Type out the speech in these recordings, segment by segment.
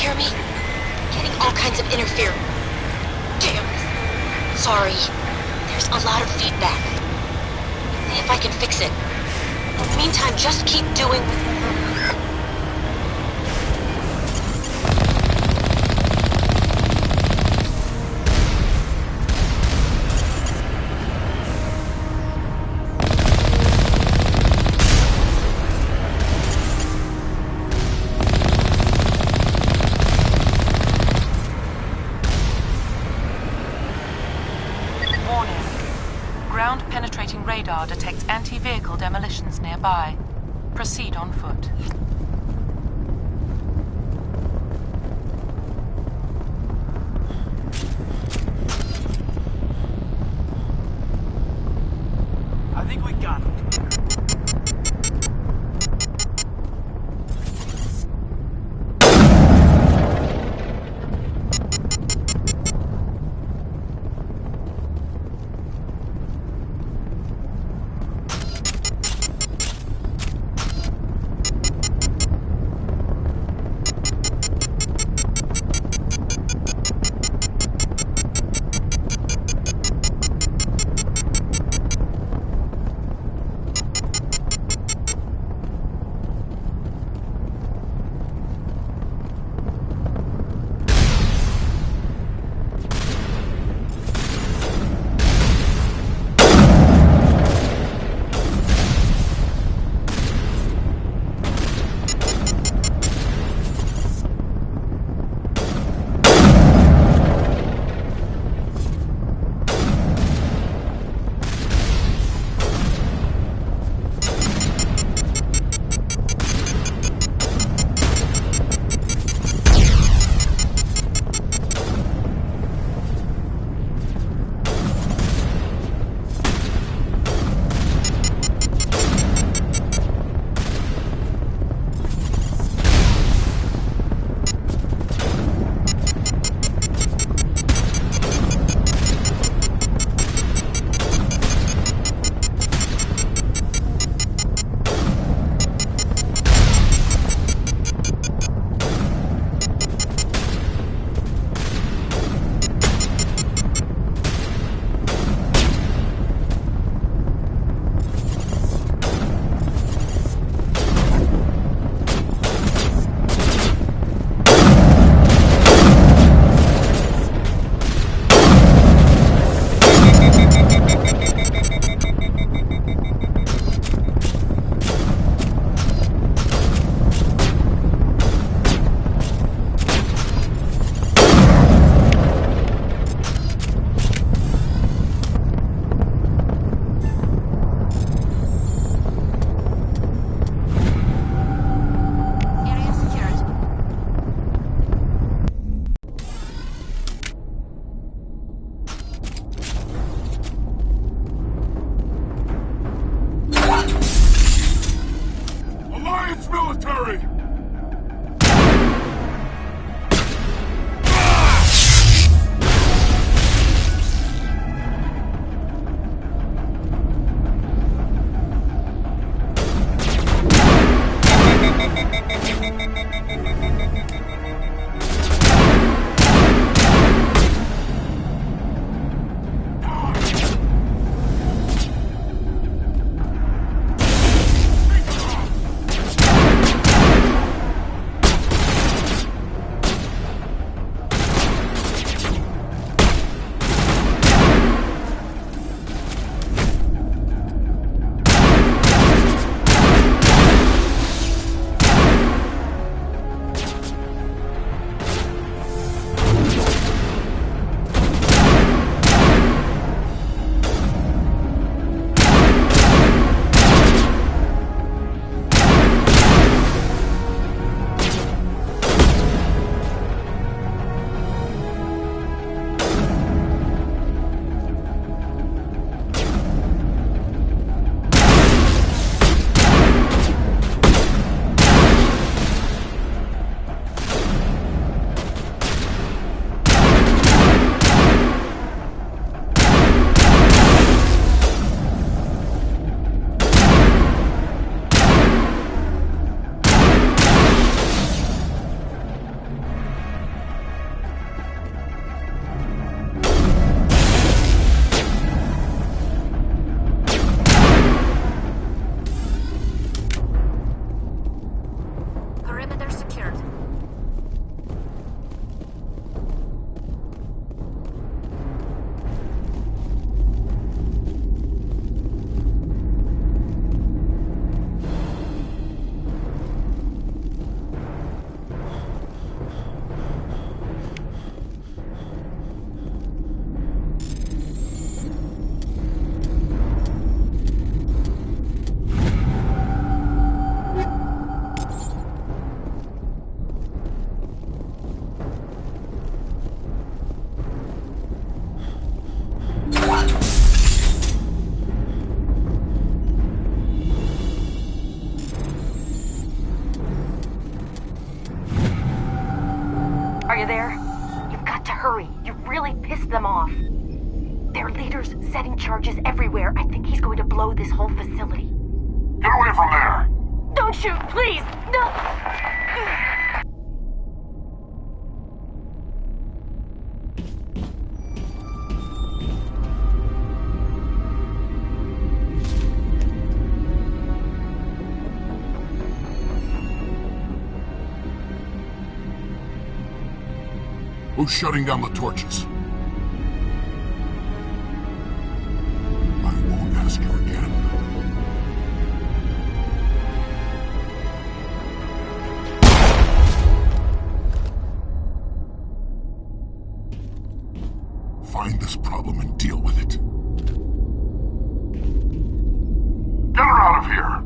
hear me? Getting all kinds of interference. Damn. Sorry. There's a lot of feedback. See if I can fix it. In the meantime, just keep doing... Ground-penetrating radar detects anti-vehicle demolitions nearby. Proceed on foot. I think we got him. them off. Their leader's setting charges everywhere. I think he's going to blow this whole facility. Get away from there! Don't shoot, please! No! Who's shutting down the torches? I won't ask you again. Find this problem and deal with it. Get her out of here!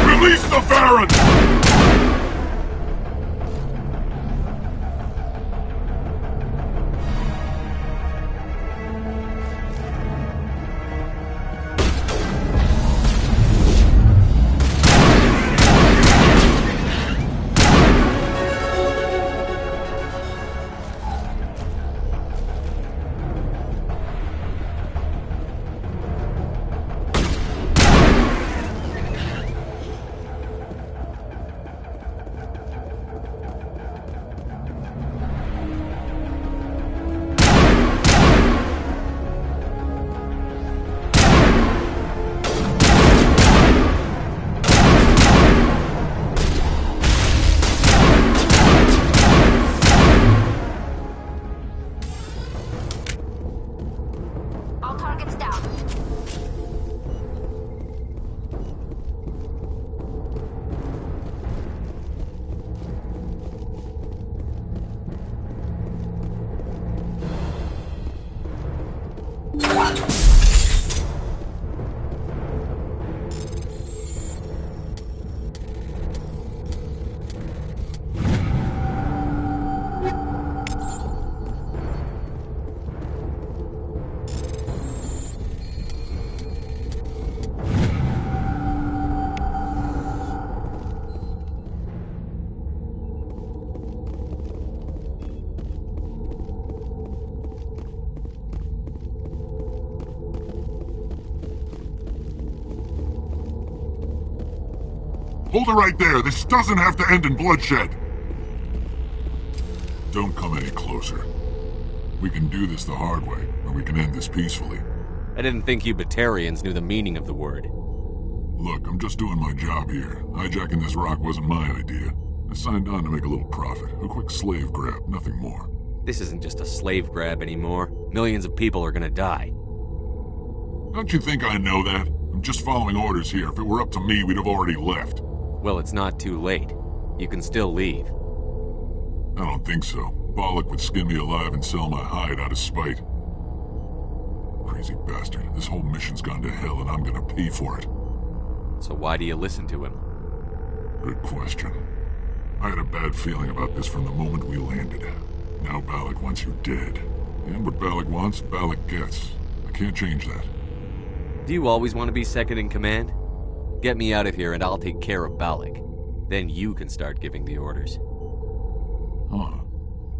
Release the Baron! Hold it right there. This doesn't have to end in bloodshed. Don't come any closer. We can do this the hard way, or we can end this peacefully. I didn't think you Batarians knew the meaning of the word. Look, I'm just doing my job here. Hijacking this rock wasn't my idea. I signed on to make a little profit. A quick slave grab, nothing more. This isn't just a slave grab anymore. Millions of people are gonna die. Don't you think I know that? I'm just following orders here. If it were up to me, we'd have already left. Well, it's not too late. You can still leave. I don't think so. Bollock would skin me alive and sell my hide out of spite. Crazy bastard. This whole mission's gone to hell and I'm gonna pay for it. So why do you listen to him? Good question. I had a bad feeling about this from the moment we landed. Now Bollock wants you dead. And what Bollock wants, Bollock gets. I can't change that. Do you always want to be second in command? Get me out of here and I'll take care of Balak. Then you can start giving the orders. Huh.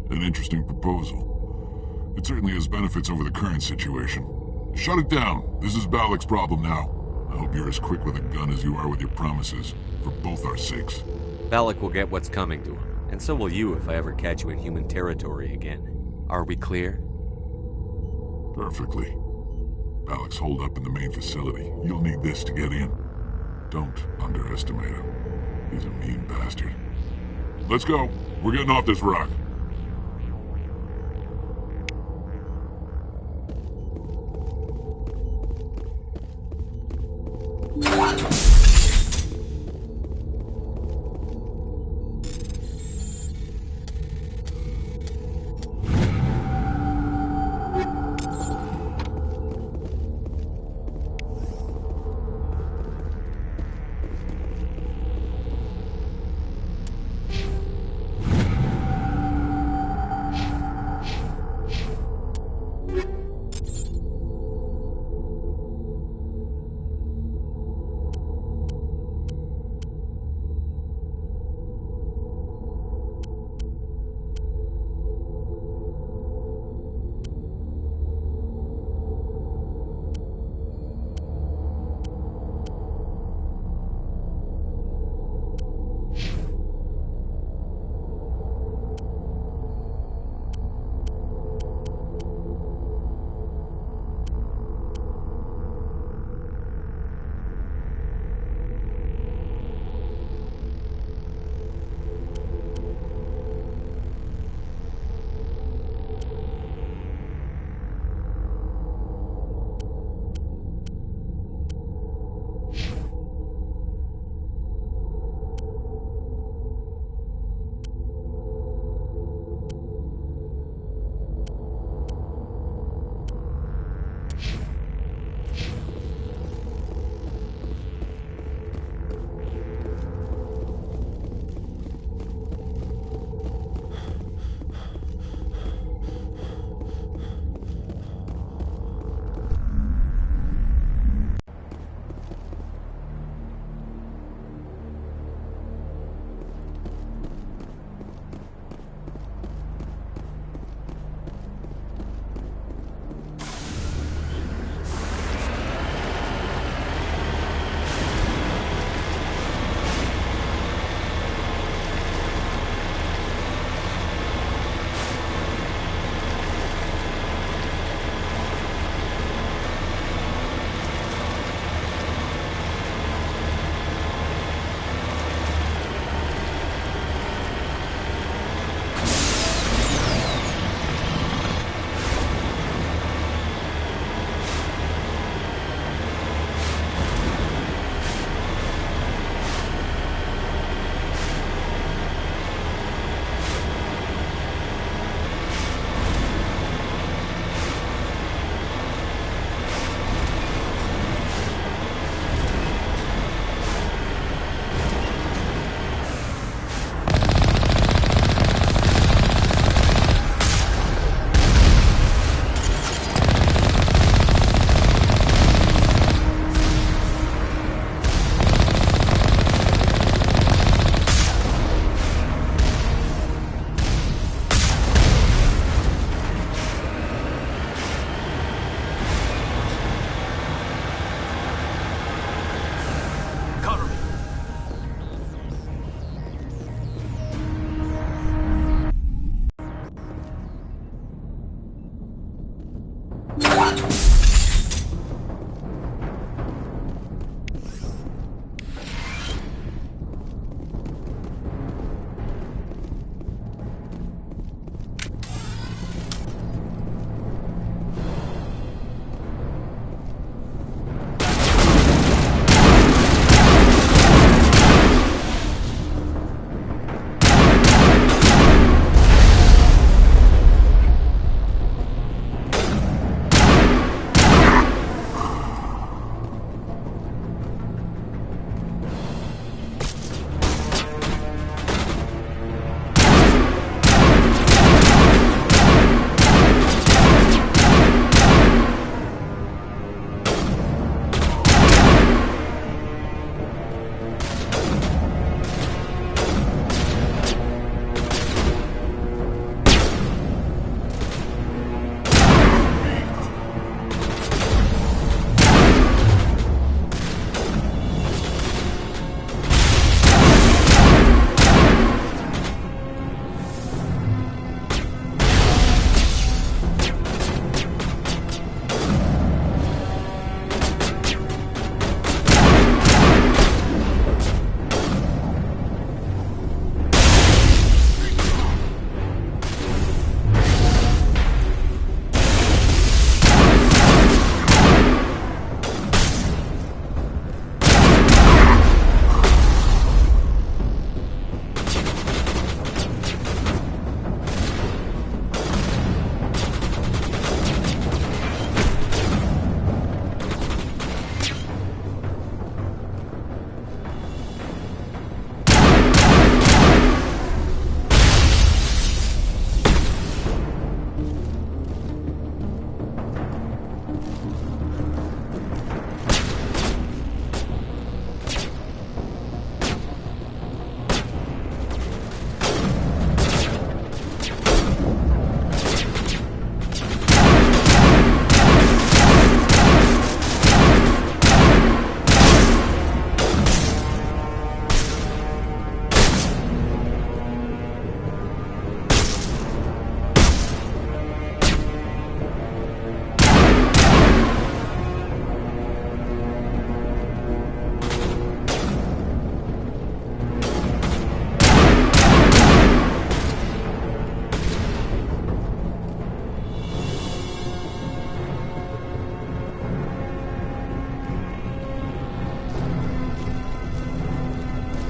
An interesting proposal. It certainly has benefits over the current situation. Shut it down. This is Balak's problem now. I hope you're as quick with a gun as you are with your promises, for both our sakes. Balak will get what's coming to him, and so will you if I ever catch you in human territory again. Are we clear? Perfectly. Balak's holed up in the main facility. You'll need this to get in. Don't underestimate him. He's a mean bastard. Let's go. We're getting off this rock.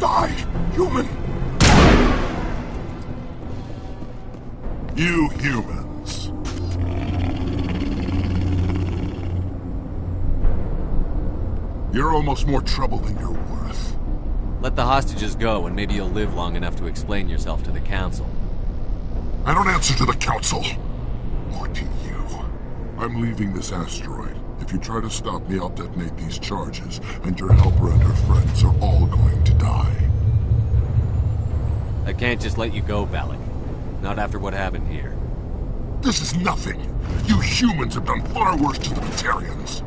Die, human! You humans. You're almost more trouble than you're worth. Let the hostages go, and maybe you'll live long enough to explain yourself to the Council. I don't answer to the Council. Or to you. I'm leaving this asteroid. If you try to stop me, I'll detonate these charges, and your helper and her friends are all going to die. I can't just let you go, Balak. Not after what happened here. This is nothing. You humans have done far worse to the Batarians.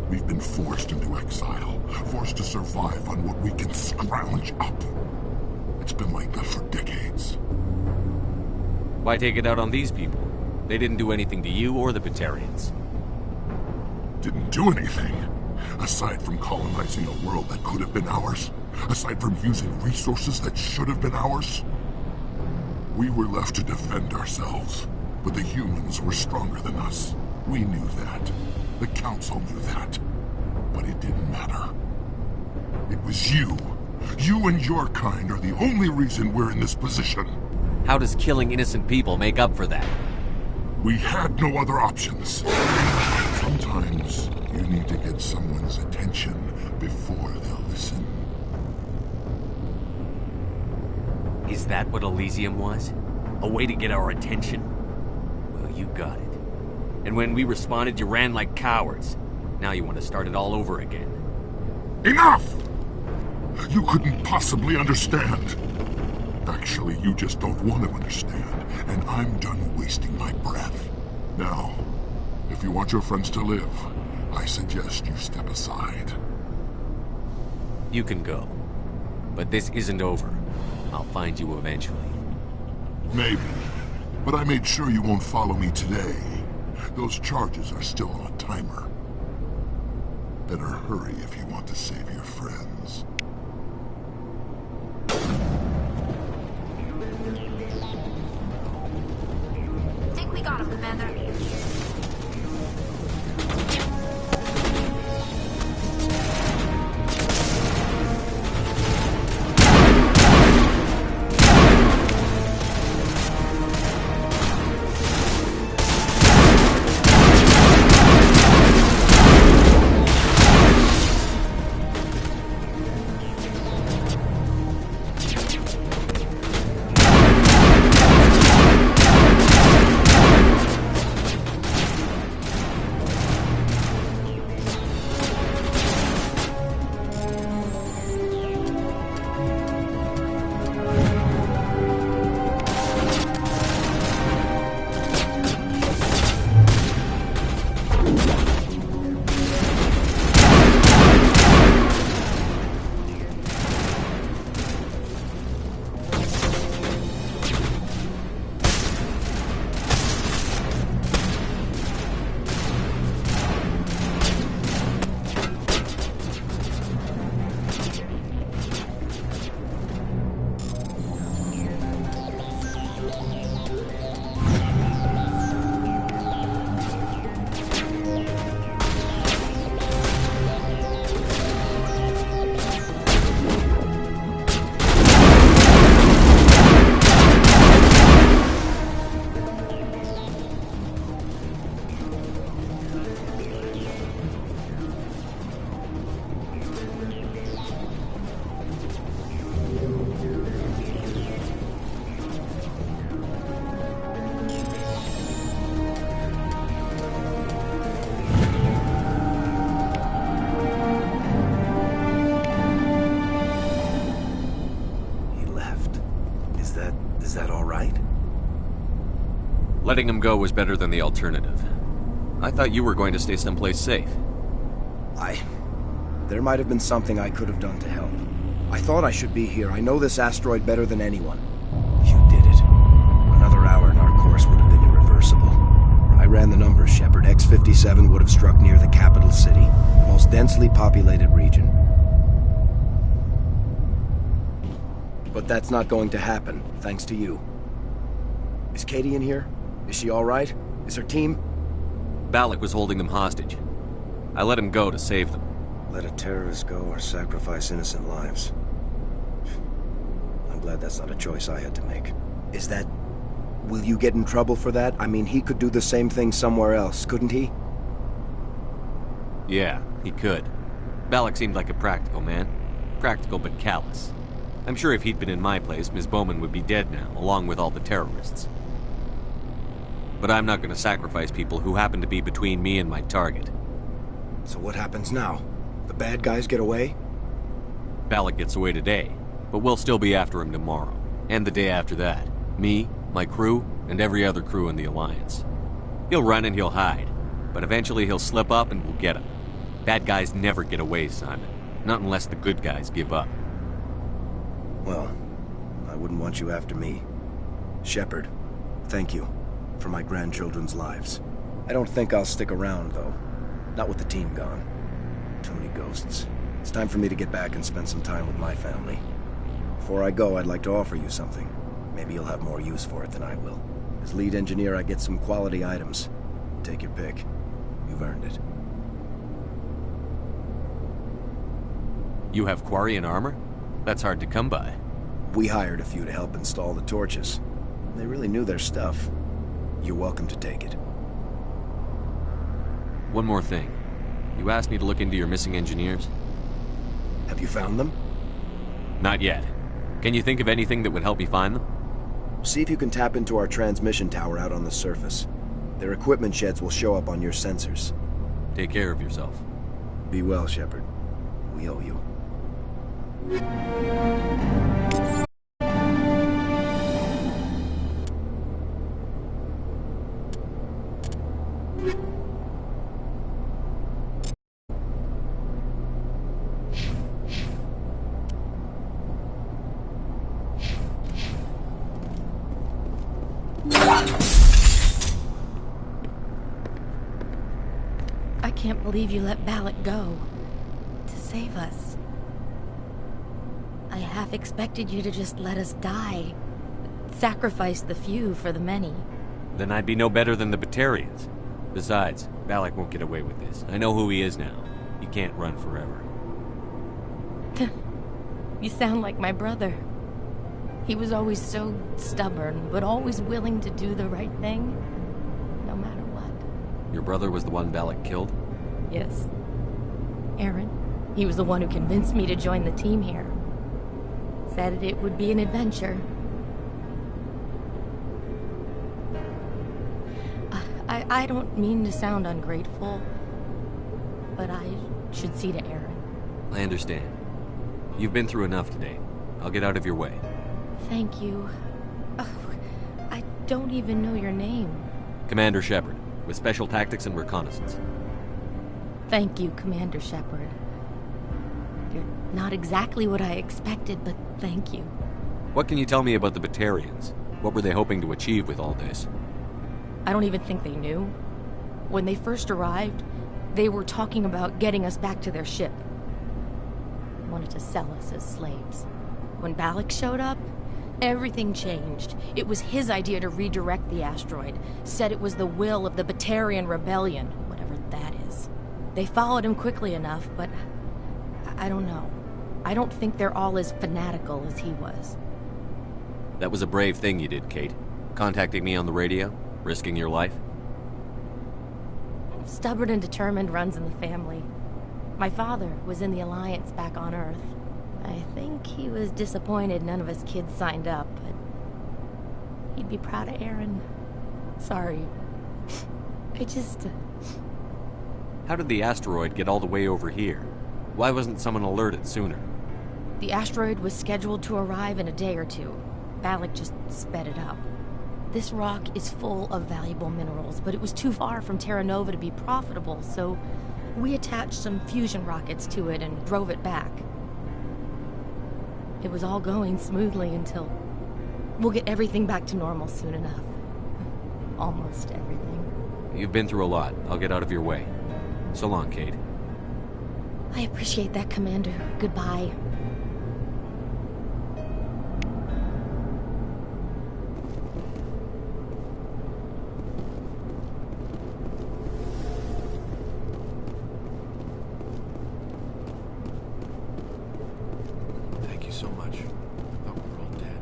We've been forced into exile, forced to survive on what we can scrounge up. It's been like that for decades. Why take it out on these people? They didn't do anything to you or the Batarians. Didn't do anything. Aside from colonizing a world that could have been ours. Aside from using resources that should have been ours. We were left to defend ourselves. But the humans were stronger than us. We knew that. The Council knew that. But it didn't matter. It was you. You and your kind are the only reason we're in this position. How does killing innocent people make up for that? We had no other options. Sometimes you need to get someone's attention before they'll listen. Is that what Elysium was? A way to get our attention? Well, you got it. And when we responded, you ran like cowards. Now you want to start it all over again. Enough! You couldn't possibly understand. Actually, you just don't want to understand, and I'm done wasting my breath. Now, if you want your friends to live, I suggest you step aside. You can go. But this isn't over. I'll find you eventually. Maybe. But I made sure you won't follow me today. Those charges are still on a timer. Better hurry if you want to save your friends. Think we got him, Commander. Is that all right? Letting him go was better than the alternative. I thought you were going to stay someplace safe. There might have been something I could have done to help. I thought I should be here. I know this asteroid better than anyone. You did it. Another hour and our course would have been irreversible. I ran the numbers, Shepard. X-57 would have struck near the capital city, the most densely populated region. But that's not going to happen, thanks to you. Is Katie in here? Is she all right? Is her team? Balak was holding them hostage. I let him go to save them. Let a terrorist go or sacrifice innocent lives. I'm glad that's not a choice I had to make. Is that... Will you get in trouble for that? I mean, he could do the same thing somewhere else, couldn't he? Yeah, he could. Balak seemed like a practical man. Practical but callous. I'm sure if he'd been in my place, Ms. Bowman would be dead now, along with all the terrorists. But I'm not going to sacrifice people who happen to be between me and my target. So what happens now? The bad guys get away? Balak gets away today, but we'll still be after him tomorrow. And the day after that. Me, my crew, and every other crew in the Alliance. He'll run and he'll hide, but eventually he'll slip up and we'll get him. Bad guys never get away, Simon. Not unless the good guys give up. Well, I wouldn't want you after me. Shepard, thank you for my grandchildren's lives. I don't think I'll stick around, though. Not with the team gone. Too many ghosts. It's time for me to get back and spend some time with my family. Before I go, I'd like to offer you something. Maybe you'll have more use for it than I will. As lead engineer, I get some quality items. Take your pick. You've earned it. You have Quarian armor? That's hard to come by. We hired a few to help install the torches. They really knew their stuff. You're welcome to take it. One more thing. You asked me to look into your missing engineers? Have you found them? Not yet. Can you think of anything that would help me find them? See if you can tap into our transmission tower out on the surface. Their equipment sheds will show up on your sensors. Take care of yourself. Be well, Shepard. We owe you. I can't believe you let Balak go. To save us. I half expected you to just let us die. Sacrifice the few for the many. Then I'd be no better than the Batarians. Besides, Balak won't get away with this. I know who he is now. He can't run forever. You sound like my brother. He was always so stubborn, but always willing to do the right thing, no matter what. Your brother was the one Balak killed? Yes. Aaron. He was the one who convinced me to join the team here. Said it would be an adventure. I don't mean to sound ungrateful, but I should see to Aaron. I understand. You've been through enough today. I'll get out of your way. Thank you. Oh, I don't even know your name. Commander Shepard, with Special Tactics and Reconnaissance. Thank you, Commander Shepard. You're not exactly what I expected, but thank you. What can you tell me about the Batarians? What were they hoping to achieve with all this? I don't even think they knew. When they first arrived, they were talking about getting us back to their ship. They wanted to sell us as slaves. When Balak showed up, everything changed. It was his idea to redirect the asteroid. Said it was the will of the Batarian Rebellion, whatever that is. They followed him quickly enough, but I don't know. I don't think they're all as fanatical as he was. That was a brave thing you did, Kate. Contacting me on the radio, risking your life. Stubborn and determined runs in the family. My father was in the Alliance back on Earth. I think he was disappointed none of us kids signed up, but he'd be proud of Aaron. Sorry. I just... How did the asteroid get all the way over here? Why wasn't someone alerted sooner? The asteroid was scheduled to arrive in a day or two. Balak just sped it up. This rock is full of valuable minerals, but it was too far from Terra Nova to be profitable, so we attached some fusion rockets to it and drove it back. It was all going smoothly until... We'll get everything back to normal soon enough. Almost everything. You've been through a lot. I'll get out of your way. So long, Kate. I appreciate that, Commander. Goodbye. Thank you so much. I thought we were all dead.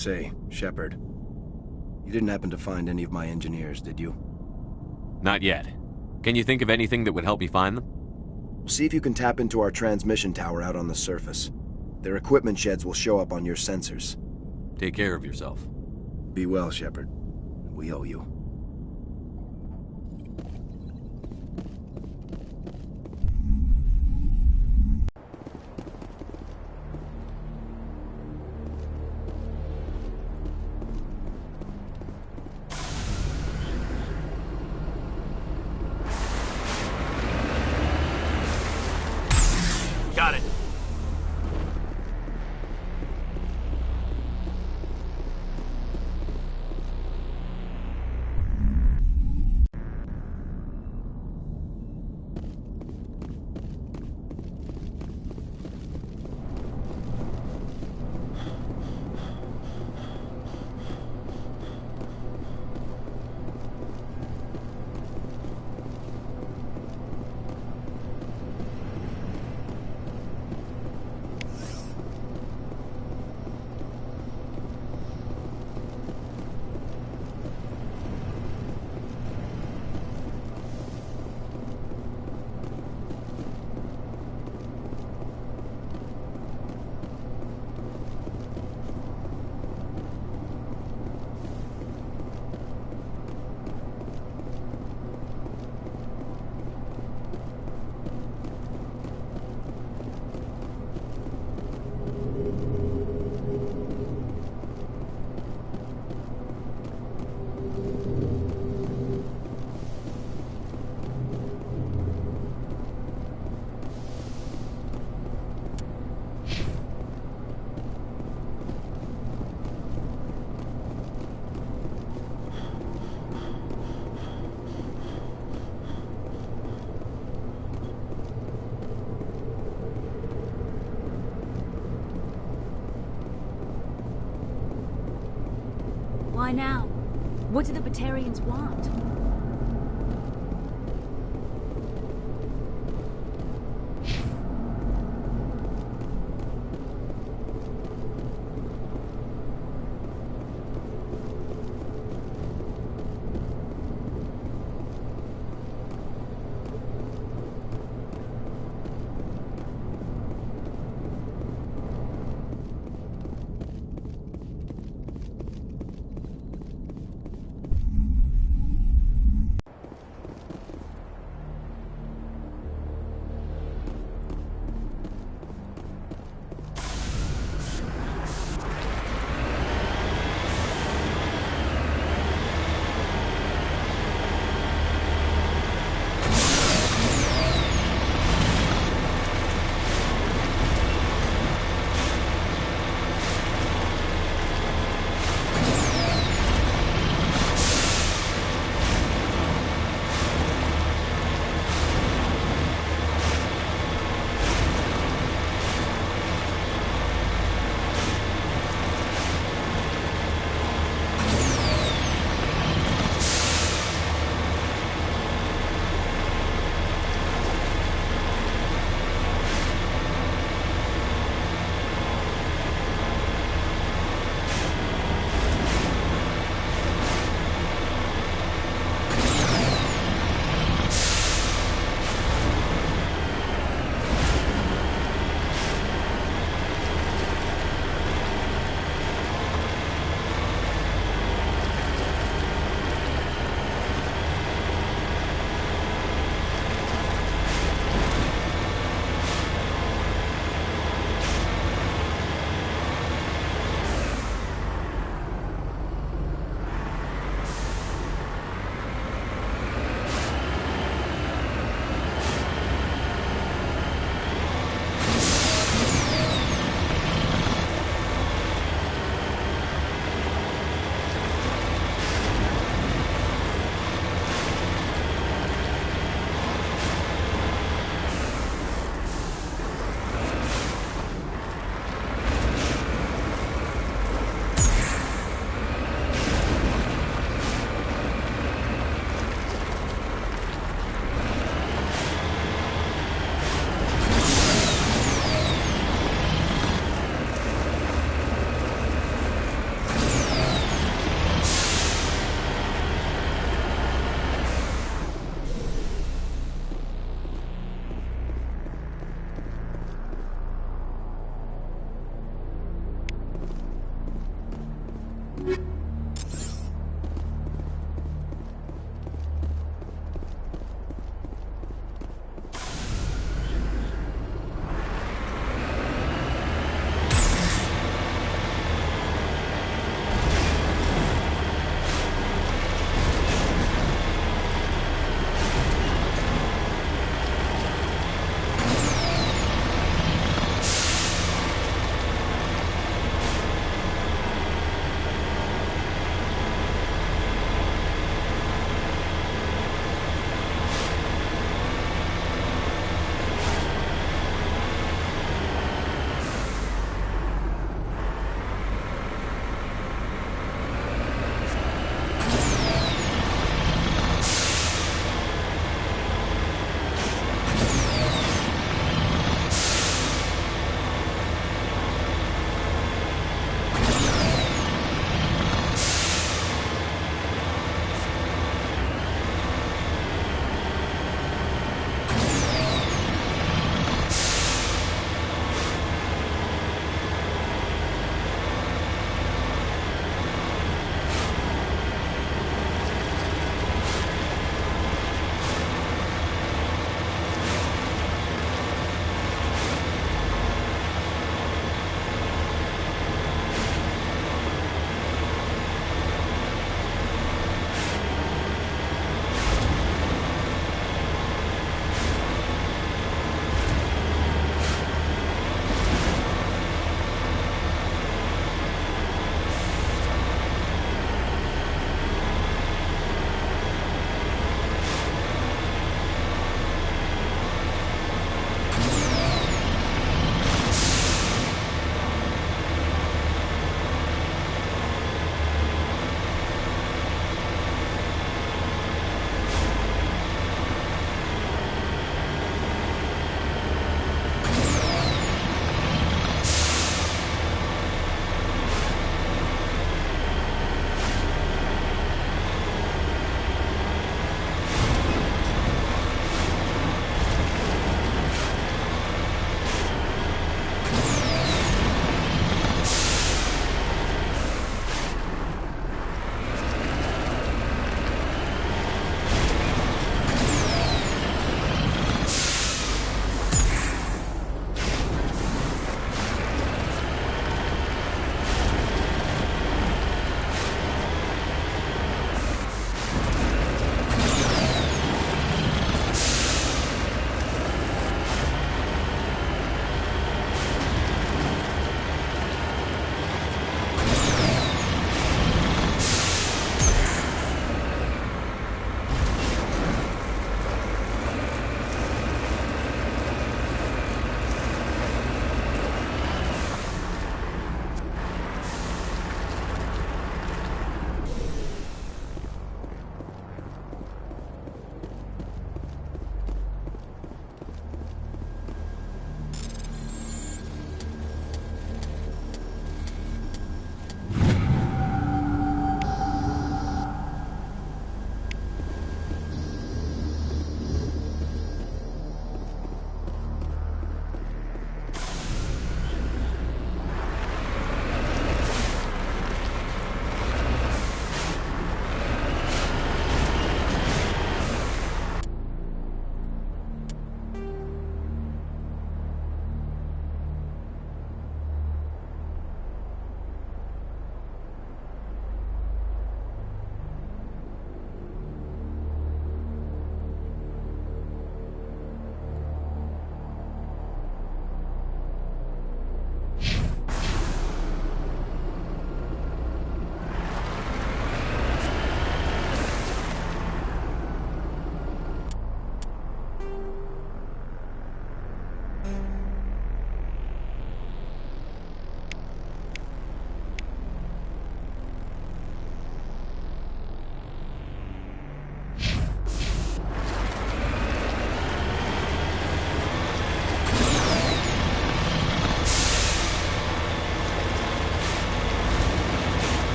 Say, Shepard, you didn't happen to find any of my engineers, did you? Not yet. Can you think of anything that would help me find them? See if you can tap into our transmission tower out on the surface. Their equipment sheds will show up on your sensors. Take care of yourself. Be well, Shepard. We owe you. Got it. Why now? What do the Batarians want?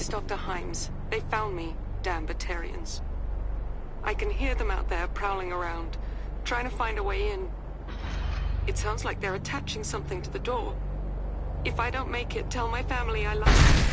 is Dr. Himes. They found me, damn Batarians. I can hear them out there prowling around, trying to find a way in. It sounds like they're attaching something to the door. If I don't make it, tell my family I love them.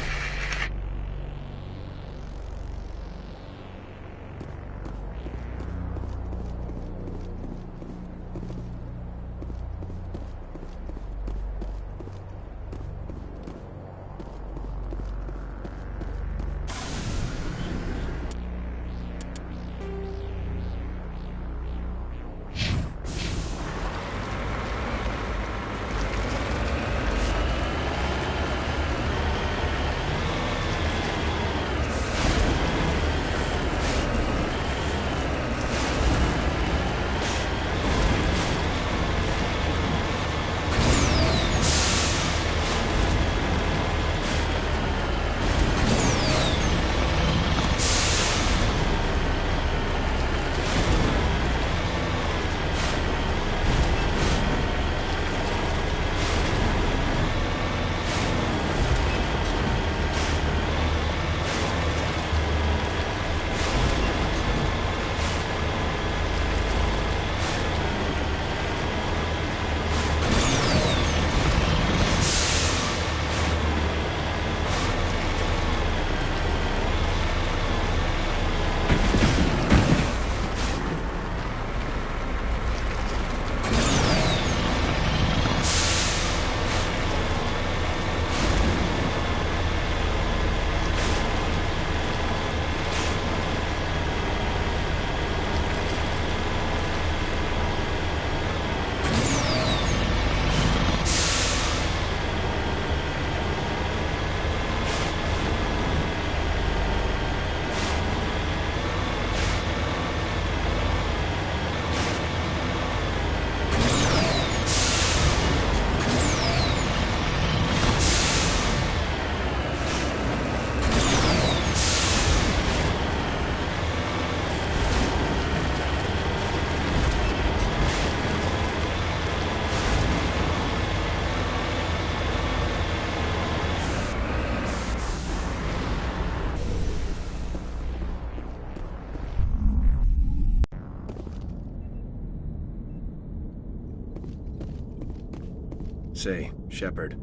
Say, Shepard,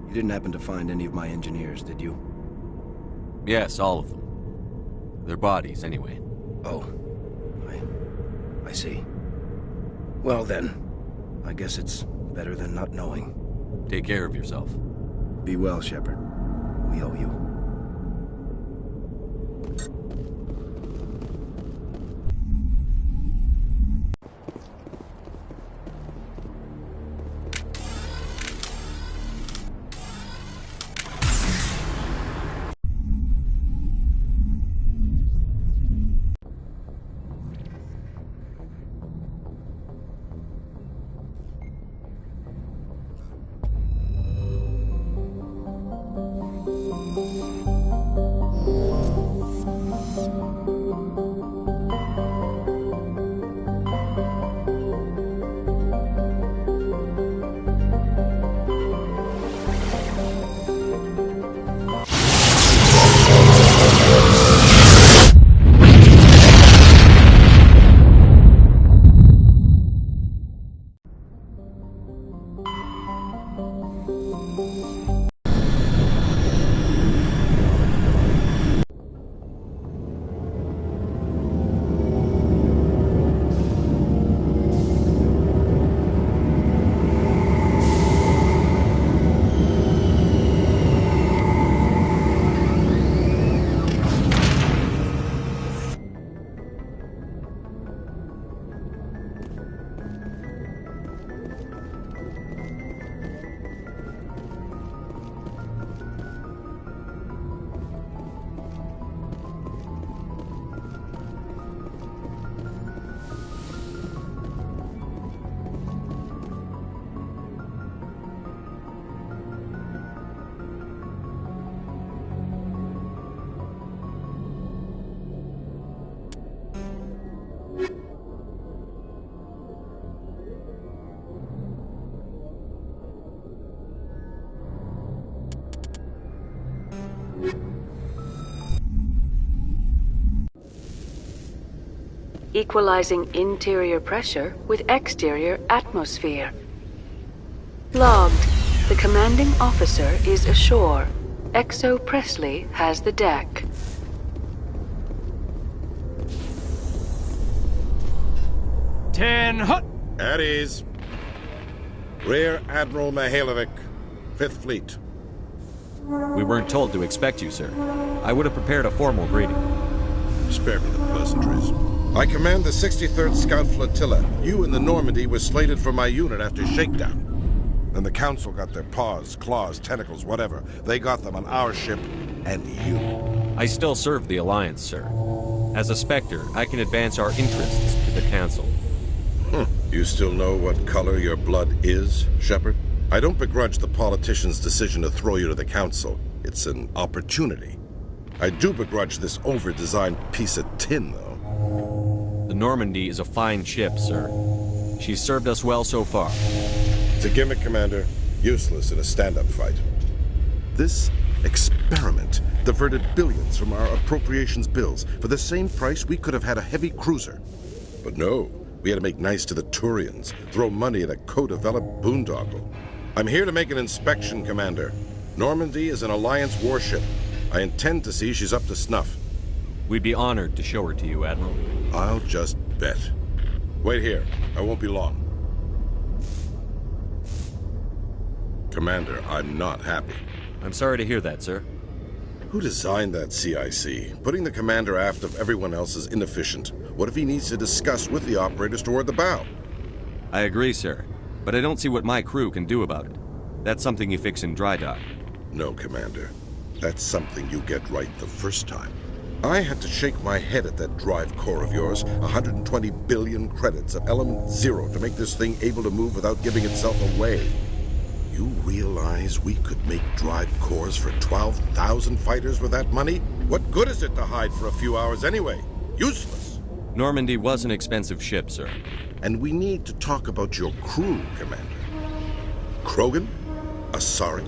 you didn't happen to find any of my engineers, did you? Yes, all of them. Their bodies, anyway. Oh. I see. Well then, I guess it's better than not knowing. Take care of yourself. Be well, Shepard. We owe you. equalizing interior pressure with exterior atmosphere. Logged. The commanding officer is ashore. Exo Presley has the deck. Hut! At ease. Rear Admiral Mihailovic, 5th Fleet. We weren't told to expect you, sir. I would have prepared a formal greeting. Spare me the pleasantries. I command the 63rd Scout Flotilla. You and the Normandy were slated for my unit after shakedown. Then the Council got their paws, claws, tentacles, whatever. They got them on our ship and you. I still serve the Alliance, sir. As a Spectre, I can advance our interests to the Council. You still know what color your blood is, Shepard? I don't begrudge the politician's decision to throw you to the Council. It's an opportunity. I do begrudge this over-designed piece of tin, though. The Normandy is a fine ship, sir. She's served us well so far. It's a gimmick, Commander. Useless in a stand-up fight. This experiment diverted billions from our appropriations bills. For the same price, we could have had a heavy cruiser. But no, we had to make nice to the Turians, throw money at a co-developed boondoggle. I'm here to make an inspection, Commander. Normandy is an Alliance warship. I intend to see she's up to snuff. We'd be honored to show her to you, Admiral. I'll just bet. Wait here. I won't be long. Commander, I'm not happy. I'm sorry to hear that, sir. Who designed that CIC? Putting the commander aft of everyone else is inefficient. What if he needs to discuss with the operators toward the bow? I agree, sir. But I don't see what my crew can do about it. That's something you fix in dry dock. No, Commander. That's something you get right the first time. I had to shake my head at that drive core of yours. 120 billion credits of element 0 to make this thing able to move without giving itself away. You realize we could make drive cores for 12,000 fighters with that money? What good is it to hide for a few hours anyway? Useless. Normandy was an expensive ship, sir. And we need to talk about your crew, Commander. Krogan? Asari?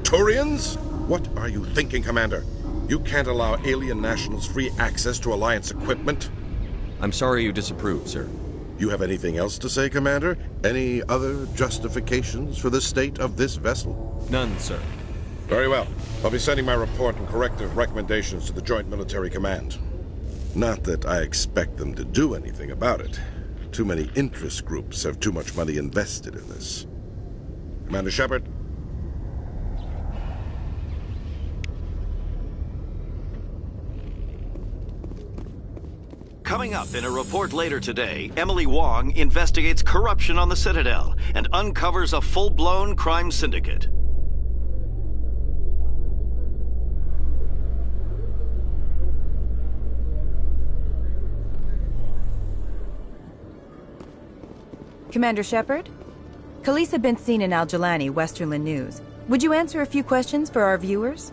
Turians? What are you thinking, Commander? You can't allow alien nationals free access to Alliance equipment. I'm sorry you disapprove, sir. You have anything else to say, Commander? Any other justifications for the state of this vessel? None, sir. Very well. I'll be sending my report and corrective recommendations to the Joint Military Command. Not that I expect them to do anything about it. Too many interest groups have too much money invested in this. Commander Shepard? Coming up in a report later today, Emily Wong investigates corruption on the Citadel and uncovers a full-blown crime syndicate. Commander Shepard? Khaleesa been seen in Al-Jalani, Westerland News. Would you answer a few questions for our viewers?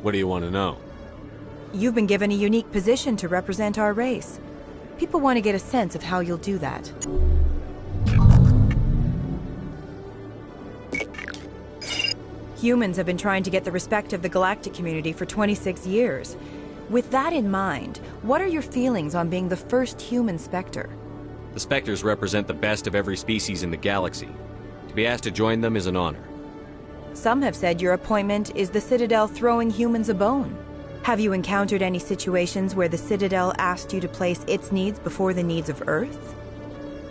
What do you want to know? You've been given a unique position to represent our race. People want to get a sense of how you'll do that. Humans have been trying to get the respect of the galactic community for 26 years. With that in mind, what are your feelings on being the first human Spectre? The Spectres represent the best of every species in the galaxy. To be asked to join them is an honor. Some have said your appointment is the Citadel throwing humans a bone. Have you encountered any situations where the Citadel asked you to place its needs before the needs of Earth?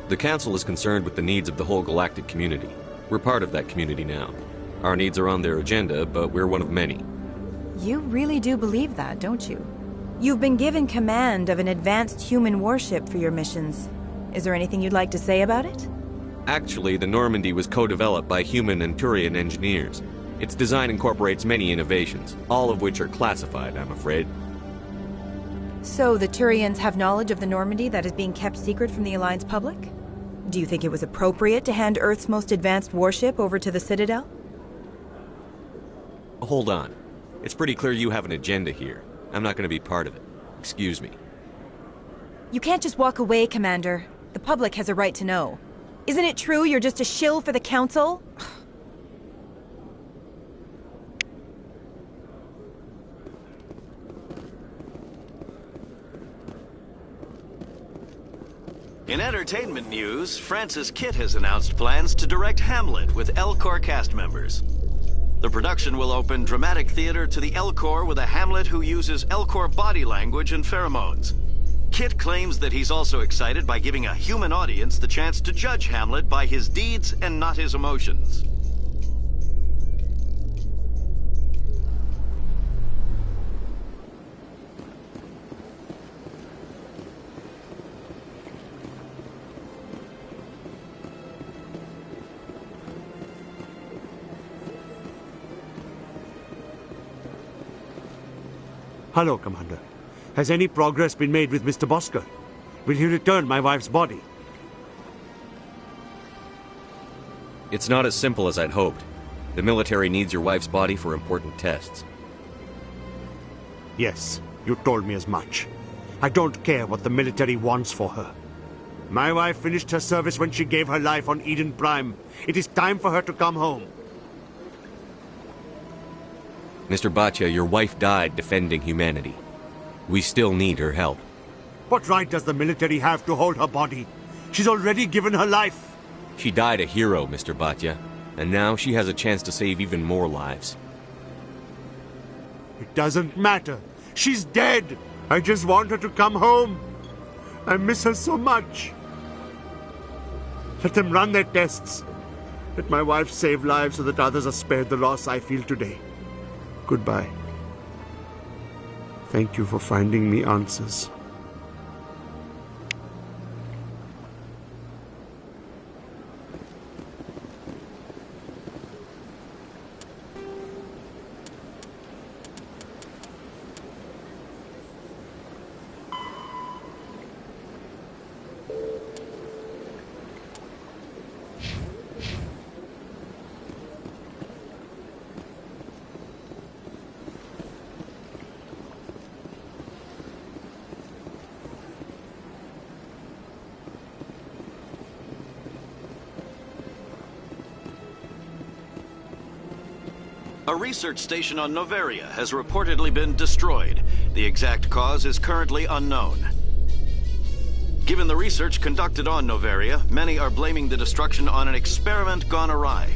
The Council is concerned with the needs of the whole galactic community. We're part of that community now. Our needs are on their agenda, but we're one of many. You really do believe that, don't you? You've been given command of an advanced human warship for your missions. Is there anything you'd like to say about it? Actually, the Normandy was co-developed by human and Turian engineers. Its design incorporates many innovations, all of which are classified, I'm afraid. So the Turians have knowledge of the Normandy that is being kept secret from the Alliance public? Do you think it was appropriate to hand Earth's most advanced warship over to the Citadel? Hold on. It's pretty clear you have an agenda here. I'm not going to be part of it. Excuse me. You can't just walk away, Commander. The public has a right to know. Isn't it true you're just a shill for the Council? In entertainment news, Francis Kitt has announced plans to direct Hamlet with L-Corps cast members. The production will open dramatic theater to the L-Corps with a Hamlet who uses L-Corps body language and pheromones. Kitt claims that he's also excited by giving a human audience the chance to judge Hamlet by his deeds and not his emotions. Hello, Commander. Has any progress been made with Mr. Bosker? Will he return my wife's body? It's not as simple as I'd hoped. The military needs your wife's body for important tests. Yes, you told me as much. I don't care what the military wants for her. My wife finished her service when she gave her life on Eden Prime. It is time for her to come home. Mr. Bhatia, your wife died defending humanity. We still need her help. What right does the military have to hold her body? She's already given her life. She died a hero, Mr. Bhatia, and now she has a chance to save even more lives. It doesn't matter. She's dead. I just want her to come home. I miss her so much. Let them run their tests. Let my wife save lives so that others are spared the loss I feel today. Goodbye. Thank you for finding me answers. A research station on Noveria has reportedly been destroyed. The exact cause is currently unknown. Given the research conducted on Noveria, many are blaming the destruction on an experiment gone awry.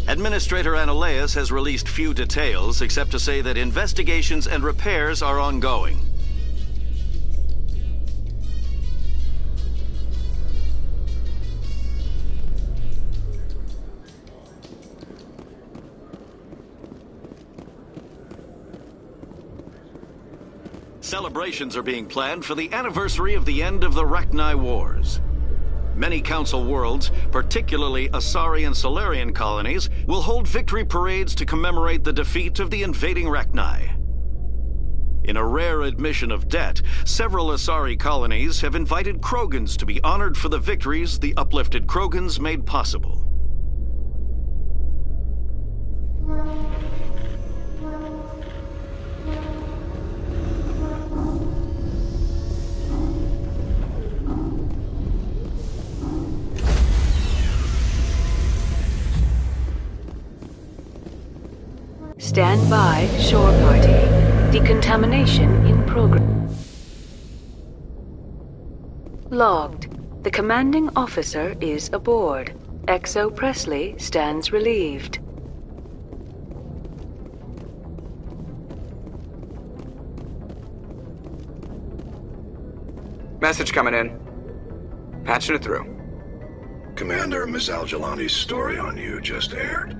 Administrator Analeas has released few details, except to say that investigations and repairs are ongoing. Celebrations are being planned for the anniversary of the end of the Rachni Wars. Many Council worlds, particularly Asari and Solarian colonies, will hold victory parades to commemorate the defeat of the invading Rachni. In a rare admission of debt, several Asari colonies have invited Krogans to be honored for the victories the uplifted Krogans made possible. Stand by, shore party. Decontamination in progress. Logged. The commanding officer is aboard. XO Presley stands relieved. Message coming in. Patching it through. Commander, Miss Al-Jalani's story on you just aired.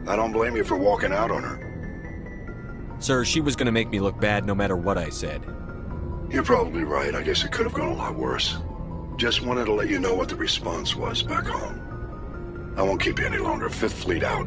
I don't blame you for walking out on her. Sir, she was gonna make me look bad no matter what I said. You're probably right. I guess it could have gone a lot worse. Just wanted to let you know what the response was back home. I won't keep you any longer. Fifth Fleet out.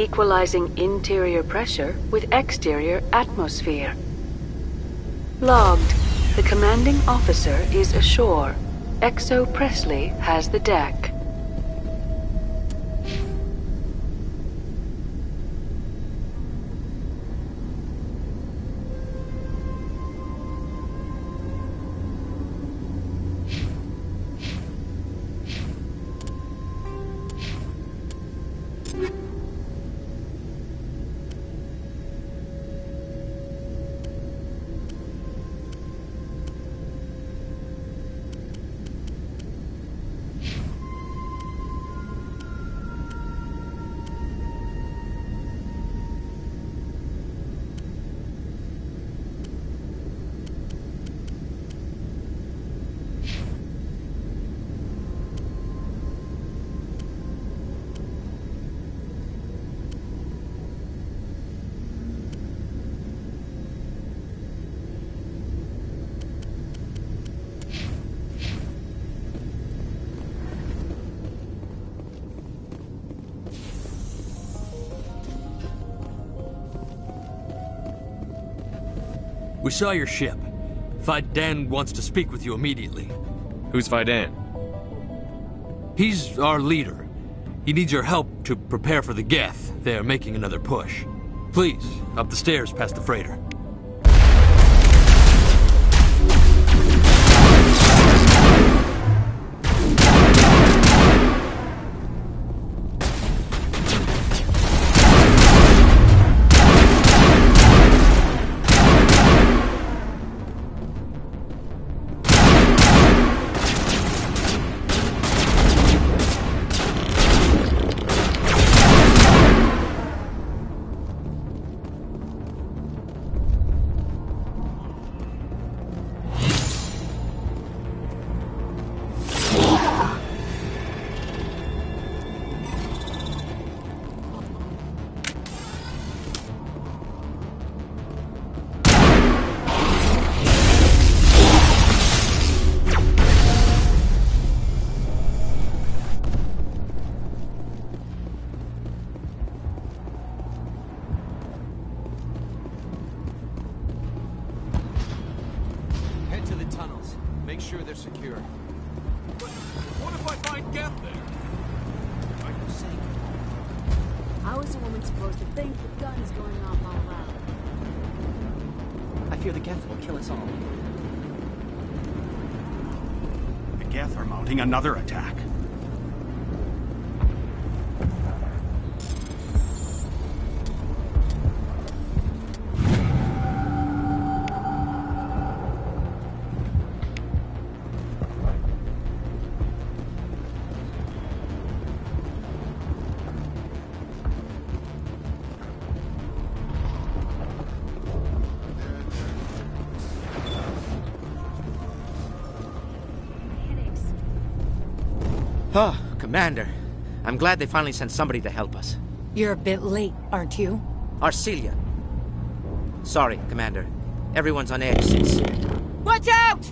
equalizing interior pressure with exterior atmosphere. Logged. The commanding officer is ashore. XO Presley has the deck. We saw your ship. Faidan wants to speak with you immediately. Who's Faidan? He's our leader. He needs your help to prepare for the Geth. They're making another push. Please, up the stairs past the freighter. Make sure they're secure. But what if I find Geth there? Are you saying? How is a woman supposed to think with guns going off all loud? I fear the Geth will kill us all. The Geth are mounting another attack. Oh, Commander. I'm glad they finally sent somebody to help us. You're a bit late, aren't you? Arcelia. Sorry, Commander. Everyone's on edge since... Watch out!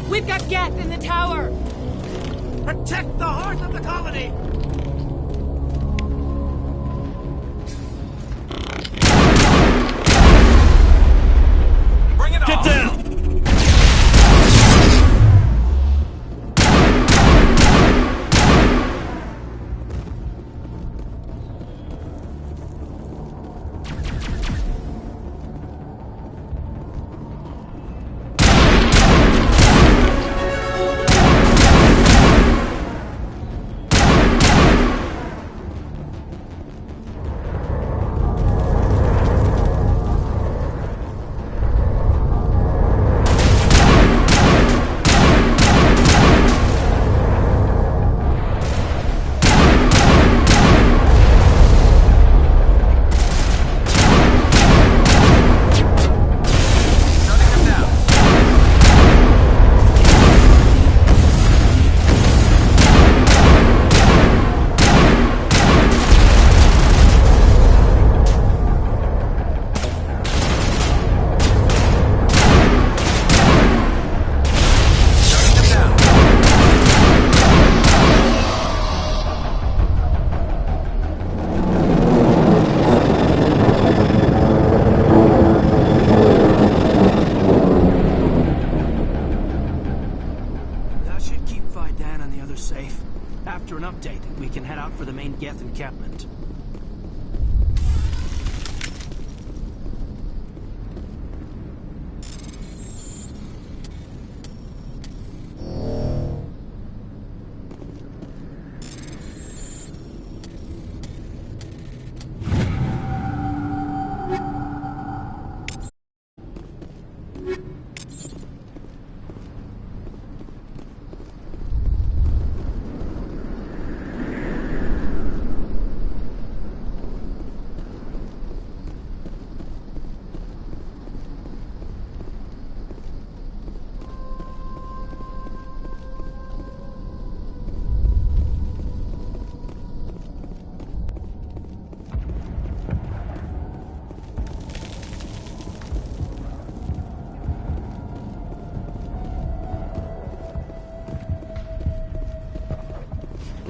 We've got Geth in the tower! Protect the heart of the colony! Bring it on! Get down!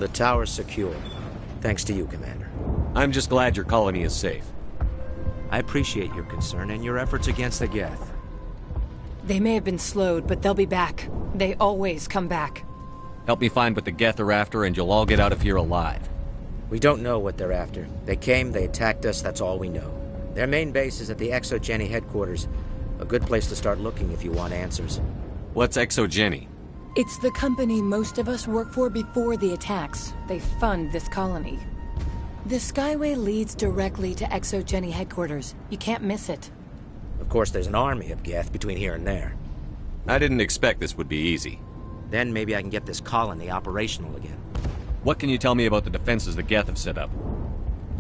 The tower's secure. Thanks to you, Commander. I'm just glad your colony is safe. I appreciate your concern and your efforts against the Geth. They may have been slowed, but they'll be back. They always come back. Help me find what the Geth are after, and you'll all get out of here alive. We don't know what they're after. They came, they attacked us, that's all we know. Their main base is at the Exogeny headquarters. A good place to start looking if you want answers. What's Exogeny? It's the company most of us work for before the attacks. They fund this colony. The Skyway leads directly to Exogeny headquarters. You can't miss it. Of course, there's an army of Geth between here and there. I didn't expect this would be easy. Then maybe I can get this colony operational again. What can you tell me about the defenses the Geth have set up?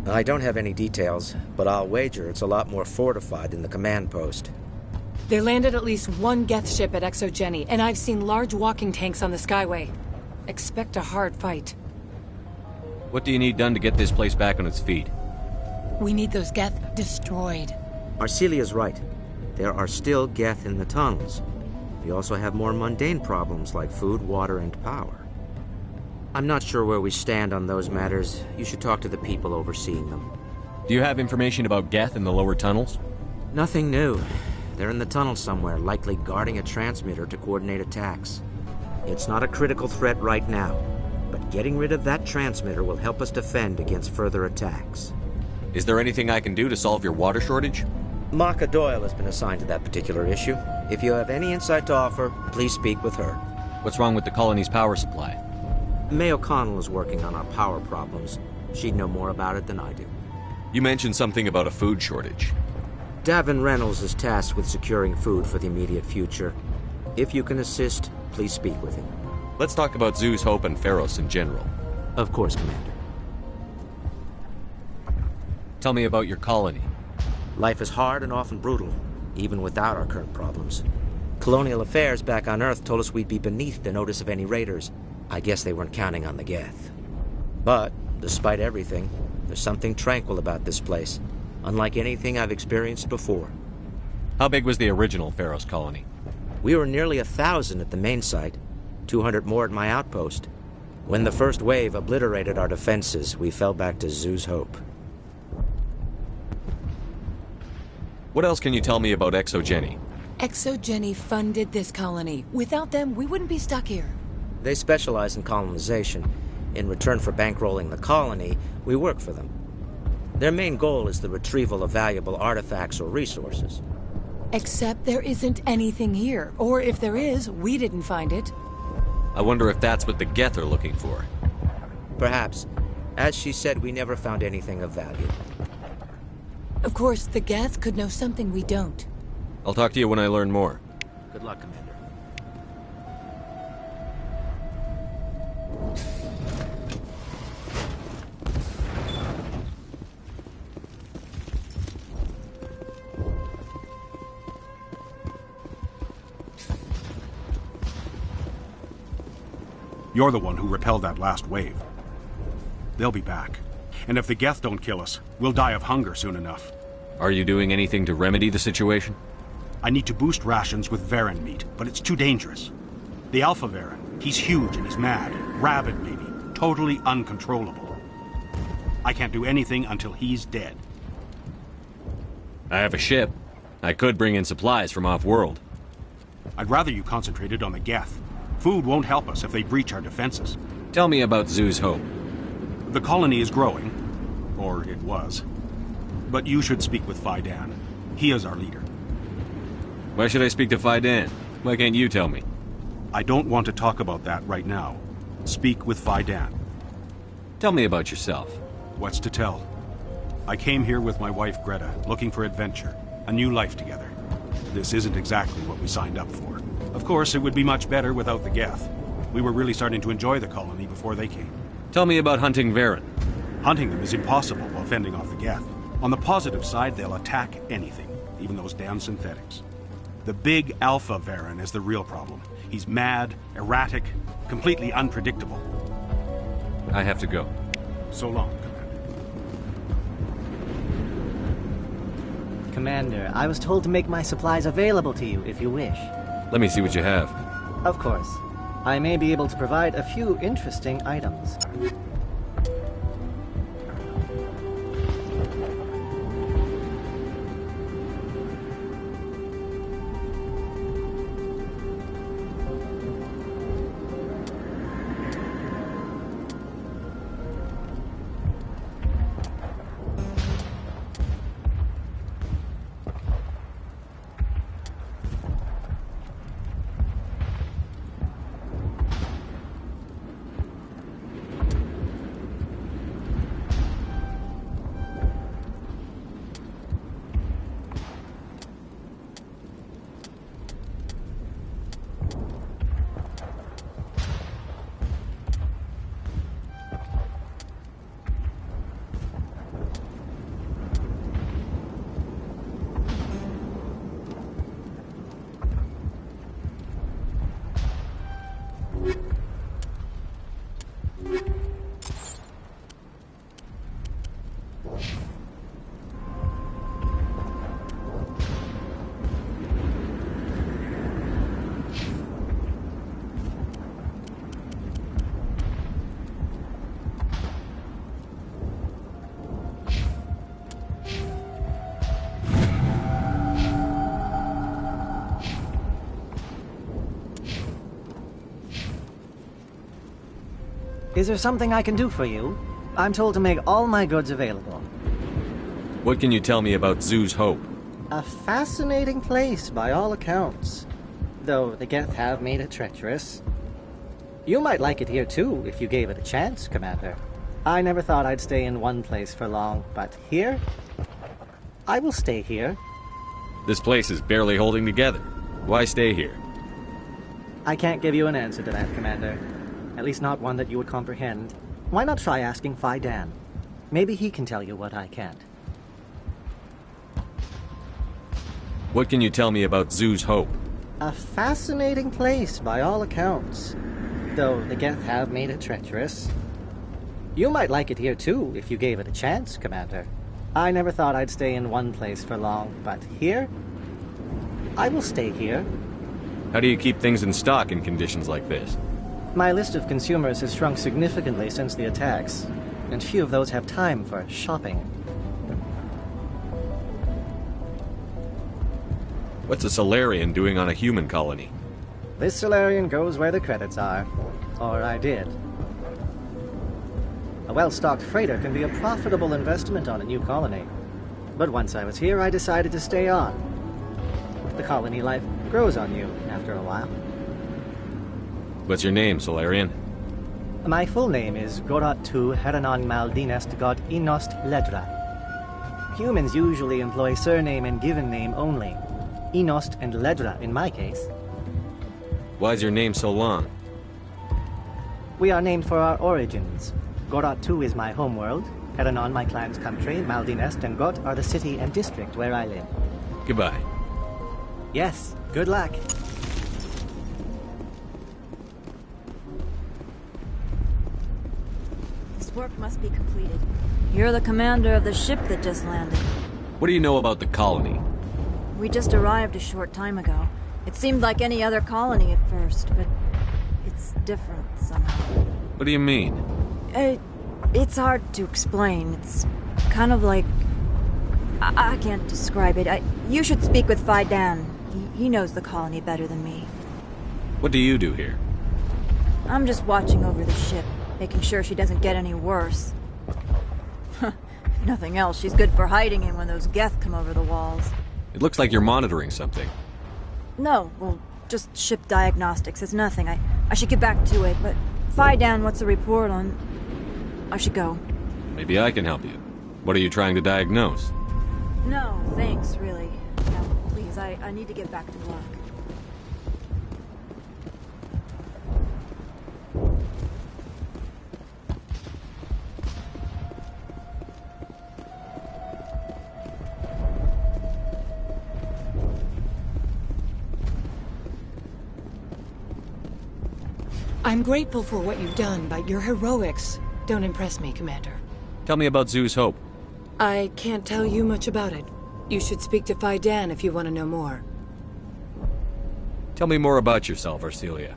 I don't have any details, but I'll wager it's a lot more fortified than the command post. They landed at least one Geth ship at Exogeny, and I've seen large walking tanks on the Skyway. Expect a hard fight. What do you need done to get this place back on its feet? We need those Geth destroyed. Arcelia's right. There are still Geth in the tunnels. We also have more mundane problems like food, water, and power. I'm not sure where we stand on those matters. You should talk to the people overseeing them. Do you have information about Geth in the lower tunnels? Nothing new. They're in the tunnel somewhere, likely guarding a transmitter to coordinate attacks. It's not a critical threat right now, but getting rid of that transmitter will help us defend against further attacks. Is there anything I can do to solve your water shortage? Maka Doyle has been assigned to that particular issue. If you have any insight to offer, please speak with her. What's wrong with the colony's power supply? May O'Connell is working on our power problems. She'd know more about it than I do. You mentioned something about a food shortage. Davin Reynolds is tasked with securing food for the immediate future. If you can assist, please speak with him. Let's talk about Zeus, Hope, and Pharos in general. Of course, Commander. Tell me about your colony. Life is hard and often brutal, even without our current problems. Colonial affairs back on Earth told us we'd be beneath the notice of any raiders. I guess they weren't counting on the Geth. But, despite everything, there's something tranquil about this place, unlike anything I've experienced before. How big was the original Pharos colony? We were nearly 1,000 at the main site, 200 more at my outpost. When the first wave obliterated our defenses, we fell back to Zeus Hope. What else can you tell me about Exogeny? Exogeny funded this colony. Without them, we wouldn't be stuck here. They specialize in colonization. In return for bankrolling the colony, we work for them. Their main goal is the retrieval of valuable artifacts or resources. Except there isn't anything here. Or if there is, we didn't find it. I wonder if that's what the Geth are looking for. Perhaps. As she said, we never found anything of value. Of course, the Geth could know something we don't. I'll talk to you when I learn more. Good luck, Commander. You're the one who repelled that last wave. They'll be back. And if the Geth don't kill us, we'll die of hunger soon enough. Are you doing anything to remedy the situation? I need to boost rations with Varen meat, but it's too dangerous. The Alpha Varen, he's huge and he's mad. Rabid, maybe. Totally uncontrollable. I can't do anything until he's dead. I have a ship. I could bring in supplies from off-world. I'd rather you concentrated on the Geth. Food won't help us if they breach our defenses. Tell me about Zeus Hope. The colony is growing. Or it was. But you should speak with Fidan. He is our leader. Why should I speak to Fidan? Why can't you tell me? I don't want to talk about that right now. Speak with Fidan. Tell me about yourself. What's to tell? I came here with my wife Greta, looking for adventure. A new life together. This isn't exactly what we signed up for. Of course, it would be much better without the Geth. We were really starting to enjoy the colony before they came. Tell me about hunting Varen. Hunting them is impossible while fending off the Geth. On the positive side, they'll attack anything, even those damn synthetics. The big Alpha Varen is the real problem. He's mad, erratic, completely unpredictable. I have to go. So long, Commander. Commander, I was told to make my supplies available to you if you wish. Let me see what you have. Of course. I may be able to provide a few interesting items. Is there something I can do for you? I'm told to make all my goods available. What can you tell me about Zoo's Hope? A fascinating place by all accounts, though the Geth have made it treacherous. You might like it here too, if you gave it a chance, Commander. I never thought I'd stay in one place for long, but here? I will stay here. This place is barely holding together. Why stay here? I can't give you an answer to that, Commander. At least not one that you would comprehend. Why not try asking Phi Dan? Maybe he can tell you what I can't. What can you tell me about Zoo's Hope? A fascinating place by all accounts, though the Geth have made it treacherous. You might like it here too, if you gave it a chance, Commander. I never thought I'd stay in one place for long, but here? I will stay here. How do you keep things in stock in conditions like this? My list of consumers has shrunk significantly since the attacks, and few of those have time for shopping. What's a Solarian doing on a human colony? This Solarian goes where the credits are. Or I did. A well-stocked freighter can be a profitable investment on a new colony. But once I was here, I decided to stay on. The colony life grows on you after a while. What's your name, Solarian? My full name is Goratu Heranon Maldinest God Inost Ledra. Humans usually employ surname and given name only. Inost and Ledra in my case. Why's your name so long? We are named for our origins. Goratu is my homeworld, Heranon my clan's country, Maldinest and Got are the city and district where I live. Goodbye. Yes, good luck. Work must be completed. You're the commander of the ship that just landed. What do you know about the colony? We just arrived a short time ago. It seemed like any other colony at first, but it's different somehow. What do you mean? It's hard to explain. It's kind of like... I can't describe it. You should speak with Phi Dan. He knows the colony better than me. What do you do here? I'm just watching over the ship, making sure she doesn't get any worse. If nothing else, she's good for hiding in when those Geth come over the walls. It looks like you're monitoring something. No, well, just ship diagnostics. It's nothing. I should get back to it, but Phi Dan wants a report on... I should go. Maybe I can help you. What are you trying to diagnose? No, thanks, really. No, please, I need to get back to work. I'm grateful for what you've done, but your heroics don't impress me, Commander. Tell me about Zoo's Hope. I can't tell you much about it. You should speak to Phi Dan if you want to know more. Tell me more about yourself, Arcelia.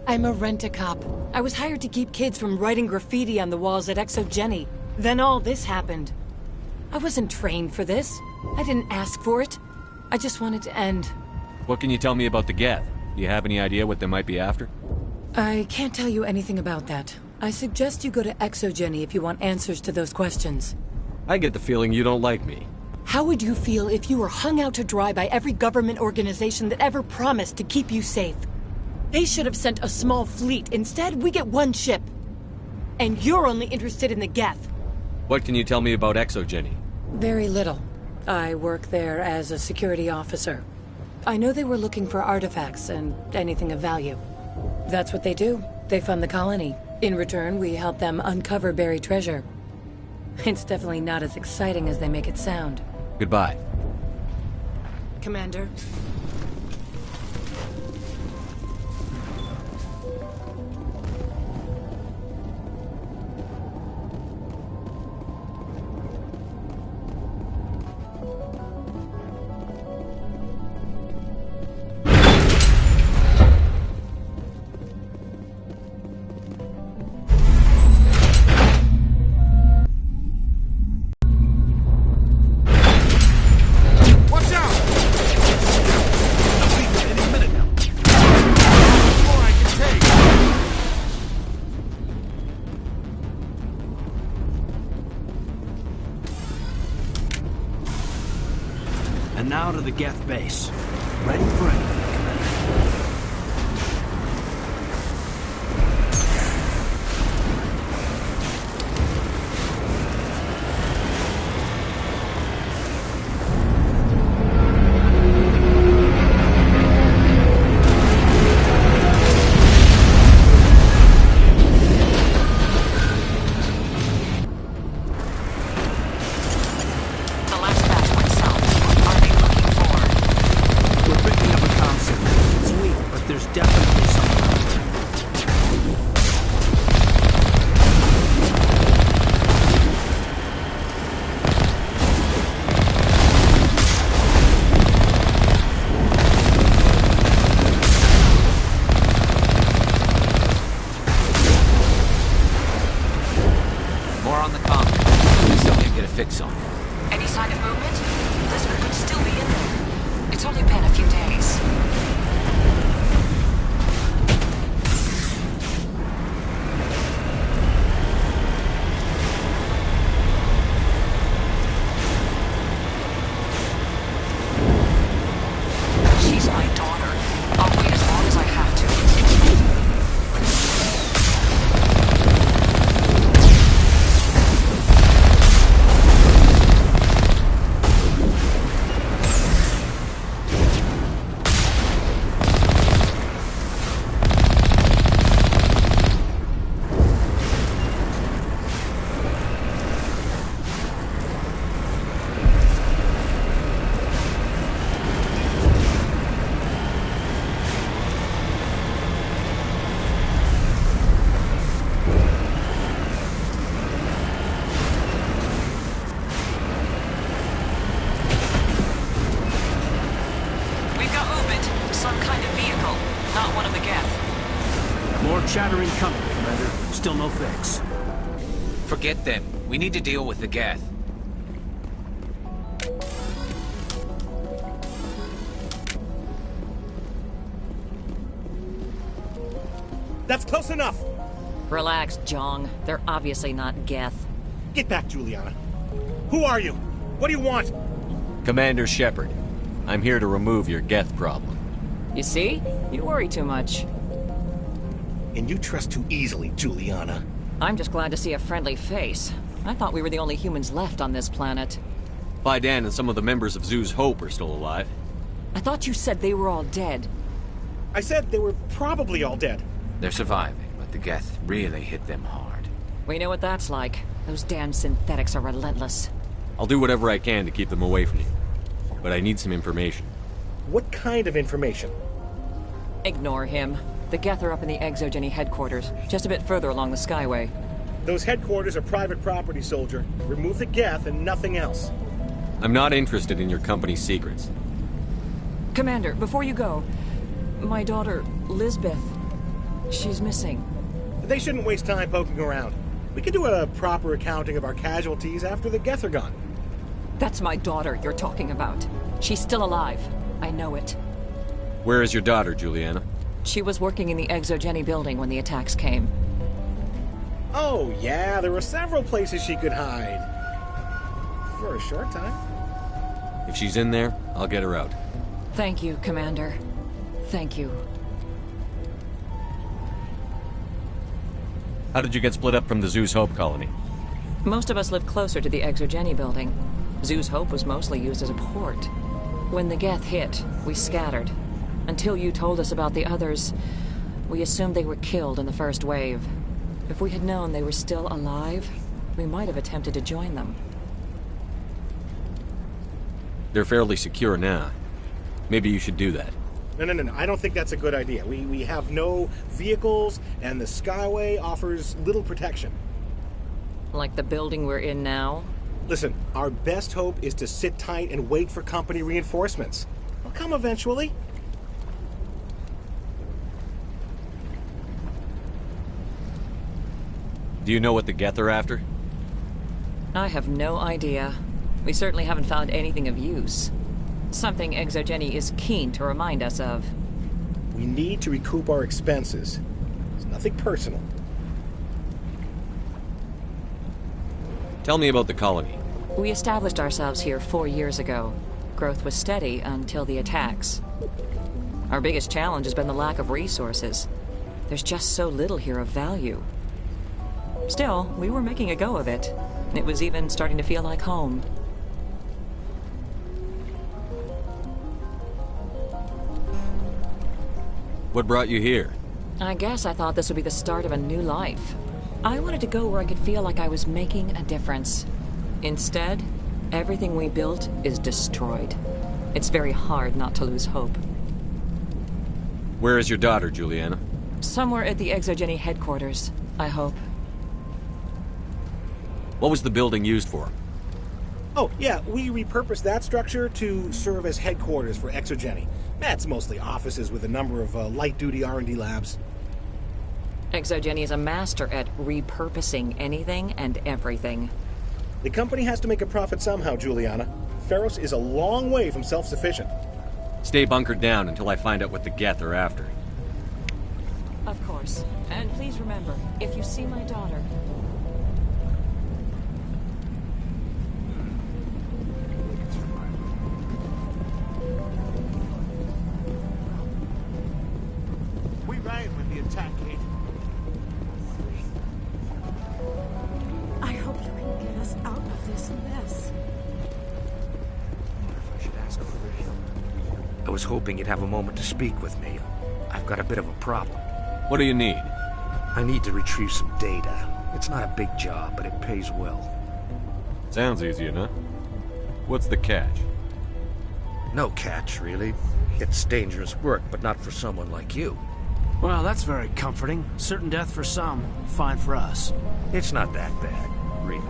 I'm a rent-a-cop. I was hired to keep kids from writing graffiti on the walls at Exogeny. Then all this happened. I wasn't trained for this. I didn't ask for it. I just wanted to end. What can you tell me about the Geth? Do you have any idea what they might be after? I can't tell you anything about that. I suggest you go to Exogeny if you want answers to those questions. I get the feeling you don't like me. How would you feel if you were hung out to dry by every government organization that ever promised to keep you safe? They should have sent a small fleet. Instead, we get one ship. And you're only interested in the Geth. What can you tell me about Exogeny? Very little. I work there as a security officer. I know they were looking for artifacts and anything of value. That's what they do. They fund the colony. In return, we help them uncover buried treasure. It's definitely not as exciting as they make it sound. Goodbye. Commander. And now to the Geth base. Ready for anything, Commander. Any sign of movement? Lisbon could still be in there. It's only been a few days. She's my daughter. I'll wait as long as I have to. Some kind of vehicle, not one of the Geth. More chattering coming, Commander. Still no fix. Forget them. We need to deal with the Geth. That's close enough! Relax, Jong. They're obviously not Geth. Get back, Juliana. Who are you? What do you want? Commander Shepard. I'm here to remove your Geth problem. You see? You worry too much. And you trust too easily, Juliana. I'm just glad to see a friendly face. I thought we were the only humans left on this planet. Fidan and some of the members of Zoo's Hope are still alive. I thought you said they were all dead. I said they were probably all dead. They're surviving, but the Geth really hit them hard. We know what that's like. Those damn synthetics are relentless. I'll do whatever I can to keep them away from you. But I need some information. What kind of information? Ignore him. The Geth are up in the Exogeny headquarters, just a bit further along the Skyway. Those headquarters are private property, soldier. Remove the Geth and nothing else. I'm not interested in your company's secrets. Commander, before you go, my daughter, Lisbeth, She's missing. They shouldn't waste time poking around. We can do a proper accounting of our casualties after the Geth are gone. That's my daughter you're talking about. She's still alive. I know it. Where is your daughter, Juliana? She was working in the Exogeny building when the attacks came. Oh, yeah, there were several places she could hide. For a short time. If she's in there, I'll get her out. Thank you, Commander. Thank you. How did you get split up from the Zeus Hope colony? Most of us lived closer to the Exogeny building. Zeus Hope was mostly used as a port. When the Geth hit, we scattered. Until you told us about the others, we assumed they were killed in the first wave. If we had known they were still alive, we might have attempted to join them. They're fairly secure now. Maybe you should do that. No. I don't think that's a good idea. We have no vehicles, and the Skyway offers little protection. Like the building we're in now? Listen, our best hope is to sit tight and wait for company reinforcements. They'll come eventually. Do you know what the Geth are after? I have no idea. We certainly haven't found anything of use. Something Exogeny is keen to remind us of. We need to recoup our expenses. It's nothing personal. Tell me about the colony. We established ourselves here 4 years ago. Growth was steady until the attacks. Our biggest challenge has been the lack of resources. There's just so little here of value. Still, we were making a go of it. It was even starting to feel like home. What brought you here? I guess I thought this would be the start of a new life. I wanted to go where I could feel like I was making a difference. Instead, everything we built is destroyed. It's very hard not to lose hope. Where is your daughter, Juliana? Somewhere at the Exogeny headquarters, I hope. What was the building used for? Oh, yeah, we repurposed that structure to serve as headquarters for Exogeny. That's mostly offices with a number of light-duty R&D labs. Exogeny is a master at repurposing anything and everything. The company has to make a profit somehow, Juliana. Feros is a long way from self-sufficient. Stay bunkered down until I find out what the Geth are after. Of course. And please remember, if you see my daughter... We ran when the attack hit. I hope you can get us out of this mess. I wonder if I should ask her for help. I was hoping you'd have a moment to speak with me. I've got a bit of a problem. What do you need? I need to retrieve some data. It's not a big job, but it pays well. Sounds easy enough. What's the catch? No catch, really. It's dangerous work, but not for someone like you. Well, that's very comforting. Certain death for some, fine for us. It's not that bad, really.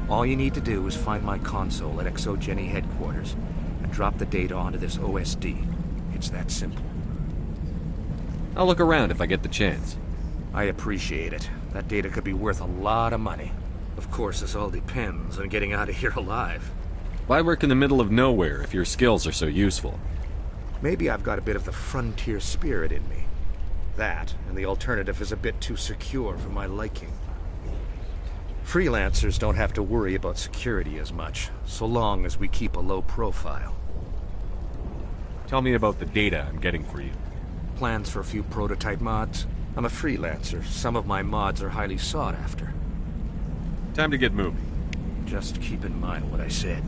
All you need to do is find my console at Exogeny headquarters and drop the data onto this OSD. It's that simple. I'll look around if I get the chance. I appreciate it. That data could be worth a lot of money. Of course, this all depends on getting out of here alive. Why work in the middle of nowhere if your skills are so useful? Maybe I've got a bit of the frontier spirit in me. That, and the alternative is a bit too secure for my liking. Freelancers don't have to worry about security as much, so long as we keep a low profile. Tell me about the data I'm getting for you. Plans for a few prototype mods? I'm a freelancer. Some of my mods are highly sought after. Time to get moving. Just keep in mind what I said.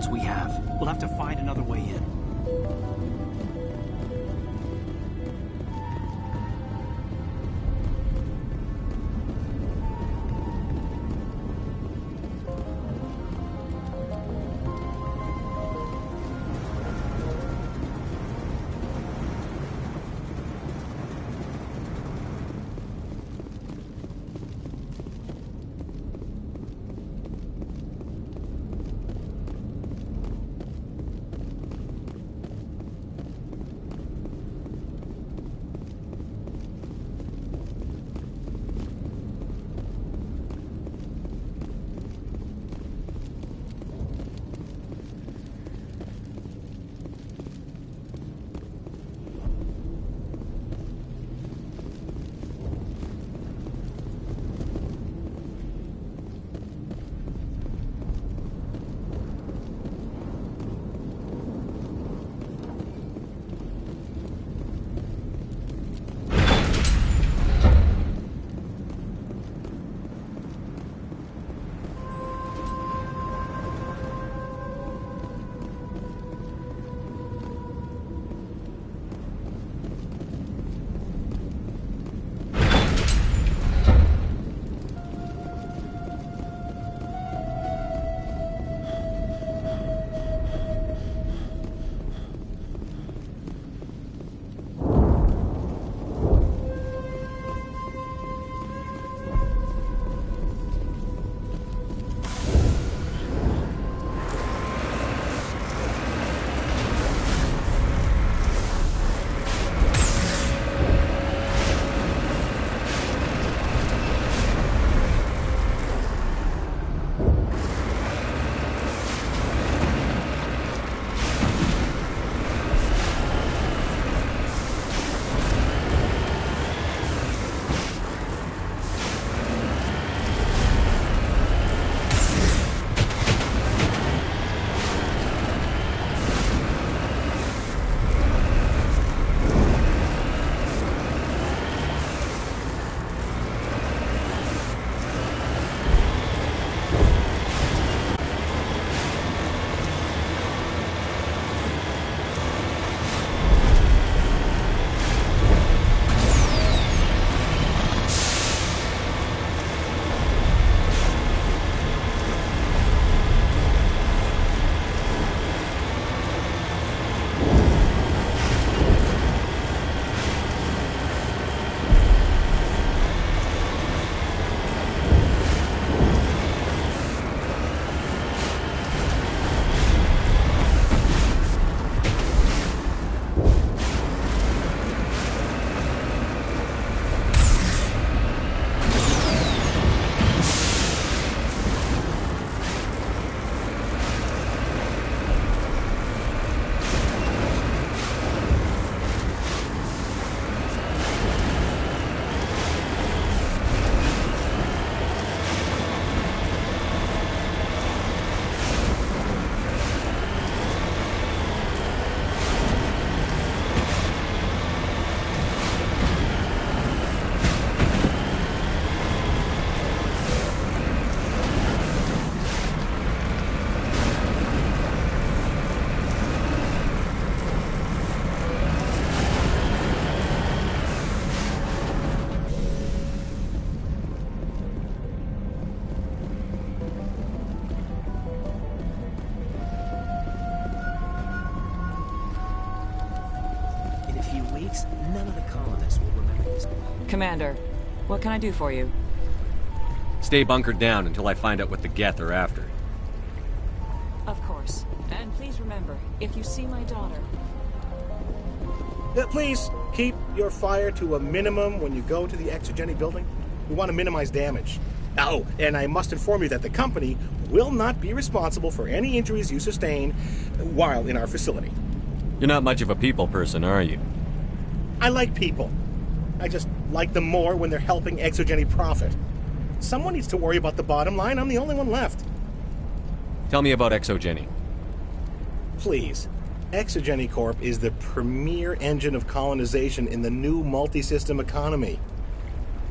options we have. We'll have to find another way in. None of the colonists will remember this. Commander, what can I do for you? Stay bunkered down until I find out what the Geth are after. Of course. And please remember, if you see my daughter... Please, keep your fire to a minimum when you go to the Exogeny building. We want to minimize damage. Oh, and I must inform you that the company will not be responsible for any injuries you sustain while in our facility. You're not much of a people person, are you? I like people. I just like them more when they're helping Exogeny profit. Someone needs to worry about the bottom line. I'm the only one left. Tell me about Exogeny. Please. Exogeny Corp is the premier engine of colonization in the new multi-system economy.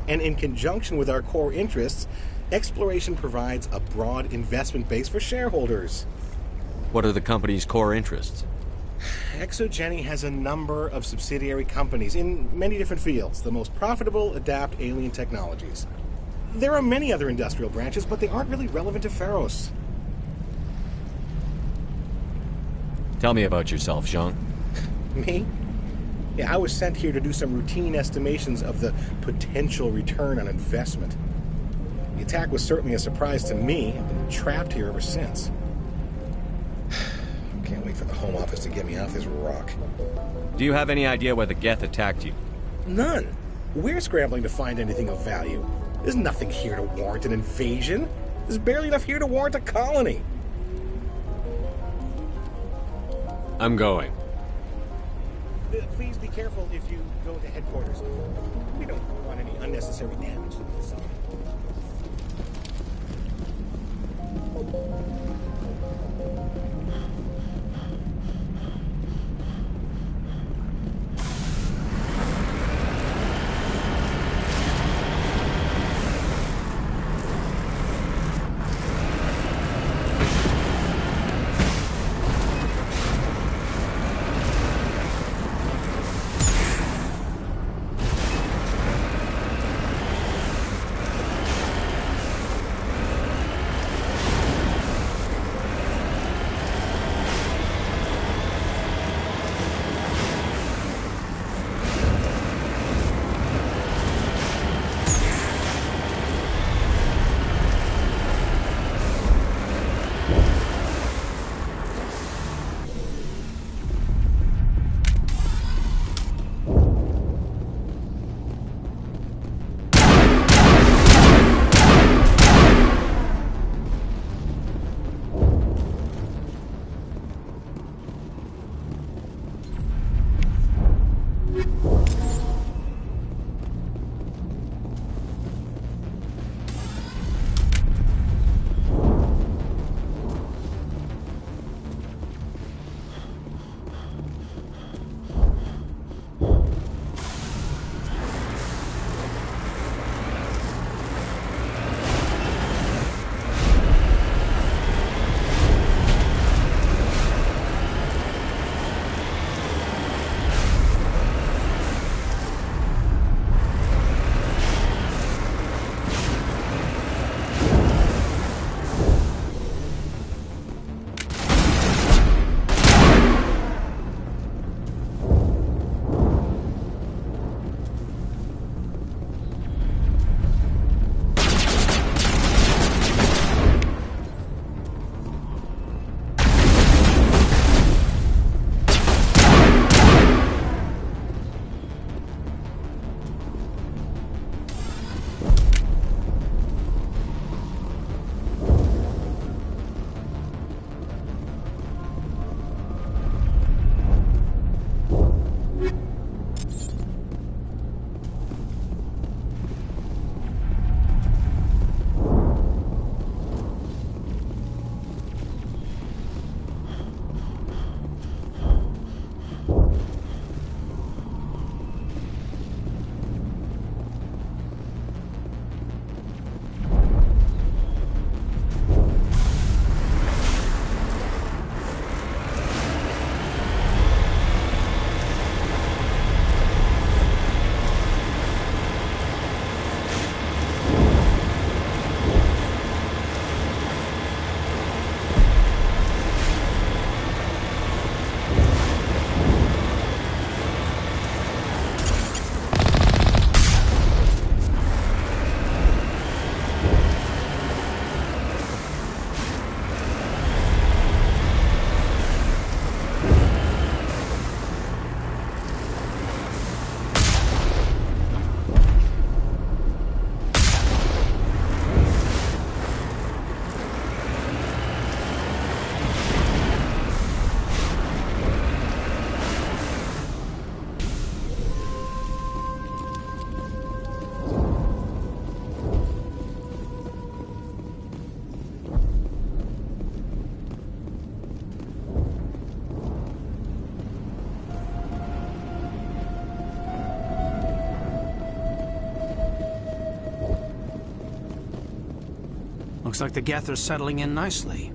And in conjunction with our core interests, exploration provides a broad investment base for shareholders. What are the company's core interests? ExoGeni has a number of subsidiary companies in many different fields. The most profitable adapt alien technologies. There are many other industrial branches, but they aren't really relevant to Pharos. Tell me about yourself, Jean. Me? Yeah, I was sent here to do some routine estimations of the potential return on investment. The attack was certainly a surprise to me. I've been trapped here ever since. Can't wait for the Home Office to get me off this rock. Do you have any idea why the Geth attacked you? None. We're scrambling to find anything of value. There's nothing here to warrant an invasion. There's barely enough here to warrant a colony. I'm going. Please be careful if you go to headquarters. We don't want any unnecessary damage to the facility. Looks like the Geth are settling in nicely.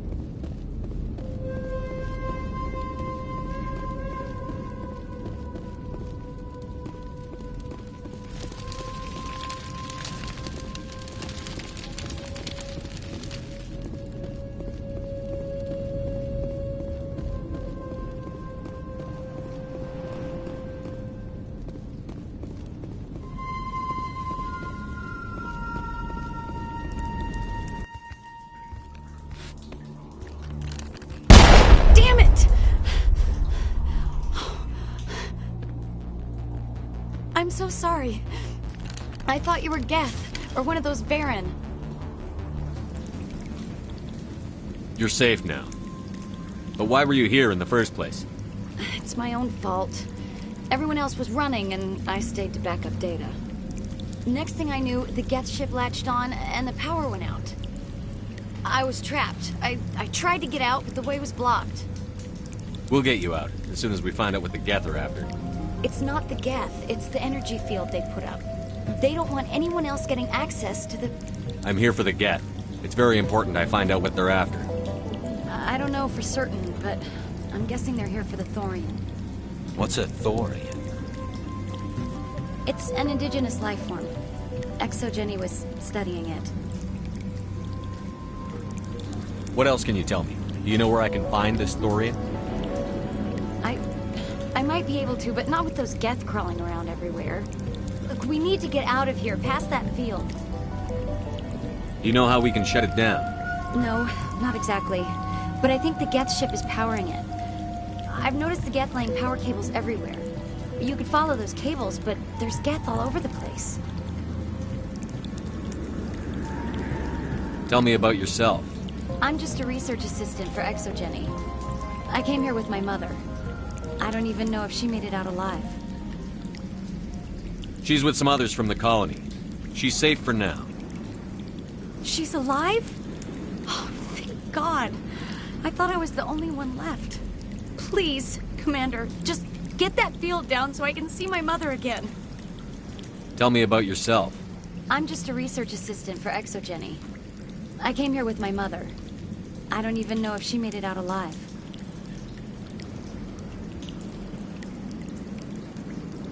I'm so sorry. I thought you were Geth, or one of those Baron. You're safe now. But why were you here in the first place? It's my own fault. Everyone else was running, and I stayed to back up data. Next thing I knew, the Geth ship latched on, and the power went out. I was trapped. I tried to get out, but the way was blocked. We'll get you out, as soon as we find out what the Geth are after. It's not the Geth, it's the energy field they put up. They don't want anyone else getting access to the... I'm here for the Geth. It's very important I find out what they're after. I don't know for certain, but I'm guessing they're here for the thorium. What's a thorium? It's an indigenous life form. Exogeny was studying it. What else can you tell me? Do you know where I can find this thorium? I might be able to, but not with those Geth crawling around everywhere. Look, we need to get out of here, past that field. Do you know how we can shut it down? No, not exactly. But I think the Geth ship is powering it. I've noticed the Geth laying power cables everywhere. You could follow those cables, but there's Geth all over the place. Tell me about yourself. I'm just a research assistant for Exogeny. I came here with my mother. I don't even know if she made it out alive. She's with some others from the colony. She's safe for now. She's alive? Oh, thank God. I thought I was the only one left. Please, Commander, just get that field down so I can see my mother again. Tell me about yourself. I'm just a research assistant for Exogeny. I came here with my mother. I don't even know if she made it out alive.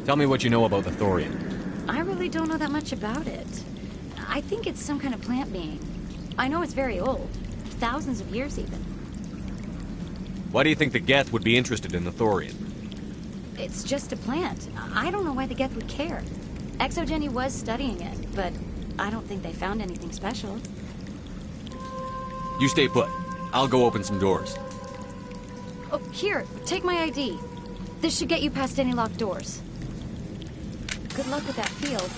Tell me what you know about the thorium. I really don't know that much about it. I think it's some kind of plant being. I know it's very old. Thousands of years, even. Why do you think the Geth would be interested in the thorium? It's just a plant. I don't know why the Geth would care. Exogeny was studying it, but I don't think they found anything special. You stay put. I'll go open some doors. Oh, here, take my ID. This should get you past any locked doors. Good luck with that field.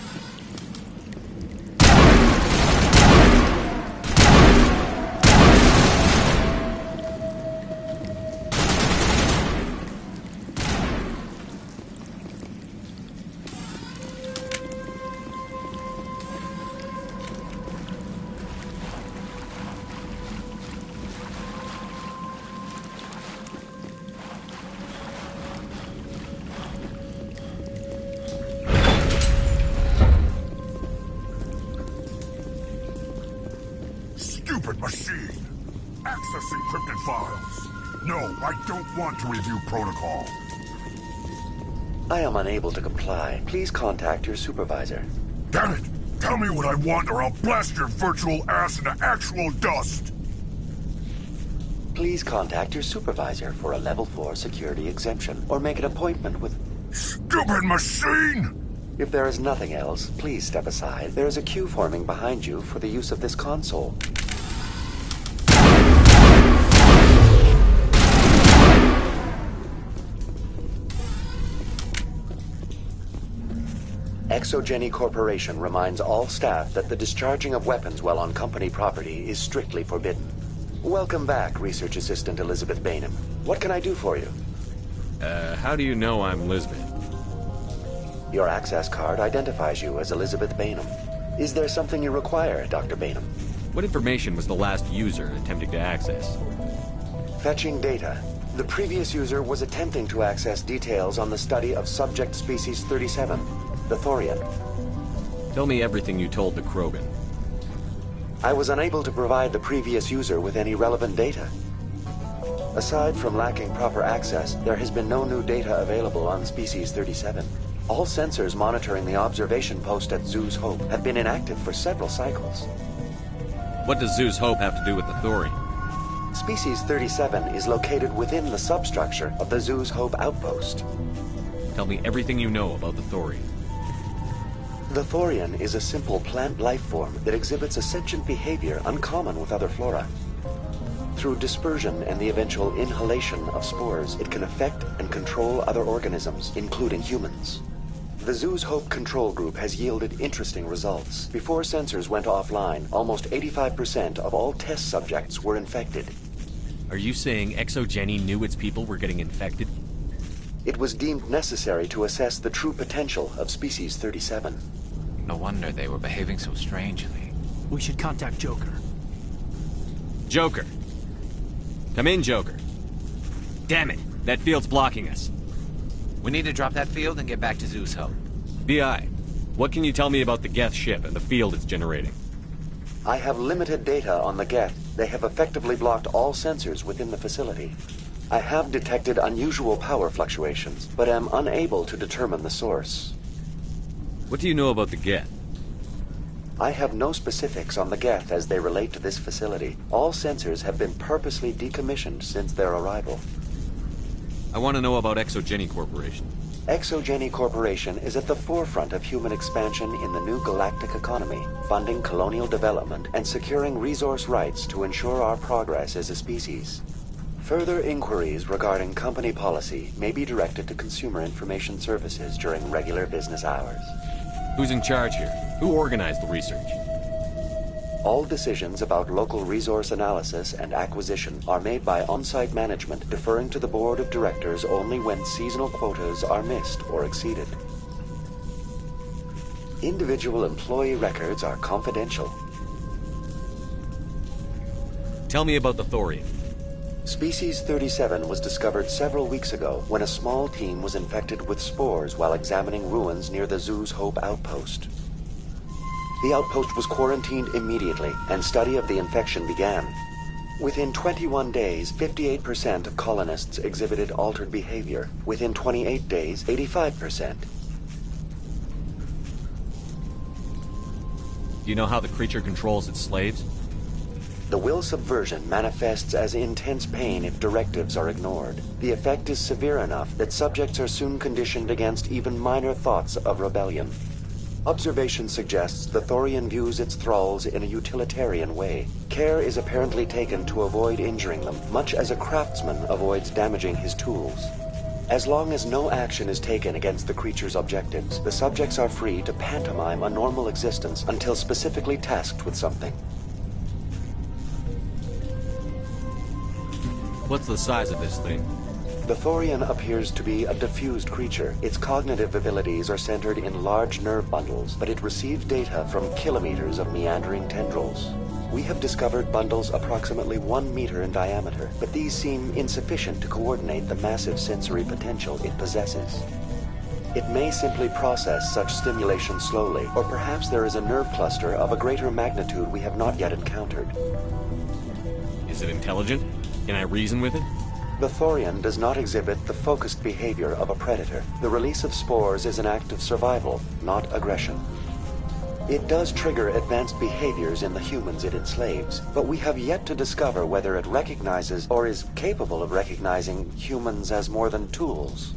Stupid machine! Access encrypted files. No, I don't want to review protocol. I am unable to comply. Please contact your supervisor. Damn it! Tell me what I want or I'll blast your virtual ass into actual dust! Please contact your supervisor for a level 4 security exemption or make an appointment with... Stupid machine! If there is nothing else, please step aside. There is a queue forming behind you for the use of this console. Exogeny Corporation reminds all staff that the discharging of weapons while on company property is strictly forbidden. Welcome back, Research Assistant Elizabeth Bainham. What can I do for you? How do you know I'm Lisbeth? Your access card identifies you as Elizabeth Bainham. Is there something you require, Dr. Bainham? What information was the last user attempting to access? Fetching data. The previous user was attempting to access details on the study of subject species 37, the thorium. Tell me everything you told the Krogan. I was unable to provide the previous user with any relevant data. Aside from lacking proper access, there has been no new data available on species 37. All sensors monitoring the observation post at Zeus Hope have been inactive for several cycles. What does Zeus Hope have to do with the thorium? Species 37 is located within the substructure of the Zeus Hope outpost. Tell me everything you know about the thorium. The thorium is a simple plant life form that exhibits a sentient behavior uncommon with other flora. Through dispersion and the eventual inhalation of spores, it can affect and control other organisms, including humans. The Zoo's Hope control group has yielded interesting results. Before sensors went offline, almost 85% of all test subjects were infected. Are you saying ExoGeni knew its people were getting infected? It was deemed necessary to assess the true potential of Species 37. No wonder they were behaving so strangely. We should contact Joker. Joker. Come in, Joker. Damn it, that field's blocking us. We need to drop that field and get back to Zeus Hope. BI, what can you tell me about the Geth ship and the field it's generating? I have limited data on the Geth. They have effectively blocked all sensors within the facility. I have detected unusual power fluctuations, but am unable to determine the source. What do you know about the Geth? I have no specifics on the Geth as they relate to this facility. All sensors have been purposely decommissioned since their arrival. I want to know about ExoGeni Corporation. ExoGeni Corporation is at the forefront of human expansion in the new galactic economy, funding colonial development and securing resource rights to ensure our progress as a species. Further inquiries regarding company policy may be directed to Consumer Information Services during regular business hours. Who's in charge here? Who organized the research? All decisions about local resource analysis and acquisition are made by on-site management, deferring to the board of directors only when seasonal quotas are missed or exceeded. Individual employee records are confidential. Tell me about the thorium. Species 37 was discovered several weeks ago when a small team was infected with spores while examining ruins near the Zoo's Hope outpost. The outpost was quarantined immediately, and study of the infection began. Within 21 days, 58% of colonists exhibited altered behavior. Within 28 days, 85%. Do you know how the creature controls its slaves? The will subversion manifests as intense pain if directives are ignored. The effect is severe enough that subjects are soon conditioned against even minor thoughts of rebellion. Observation suggests the Thorian views its thralls in a utilitarian way. Care is apparently taken to avoid injuring them, much as a craftsman avoids damaging his tools. As long as no action is taken against the creature's objectives, the subjects are free to pantomime a normal existence until specifically tasked with something. What's the size of this thing? The Thorian appears to be a diffused creature. Its cognitive abilities are centered in large nerve bundles, but it receives data from kilometers of meandering tendrils. We have discovered bundles approximately 1 meter in diameter, but these seem insufficient to coordinate the massive sensory potential it possesses. It may simply process such stimulation slowly, or perhaps there is a nerve cluster of a greater magnitude we have not yet encountered. Is it intelligent? Can I reason with it? The Thorian does not exhibit the focused behavior of a predator. The release of spores is an act of survival, not aggression. It does trigger advanced behaviors in the humans it enslaves, but we have yet to discover whether it recognizes or is capable of recognizing humans as more than tools.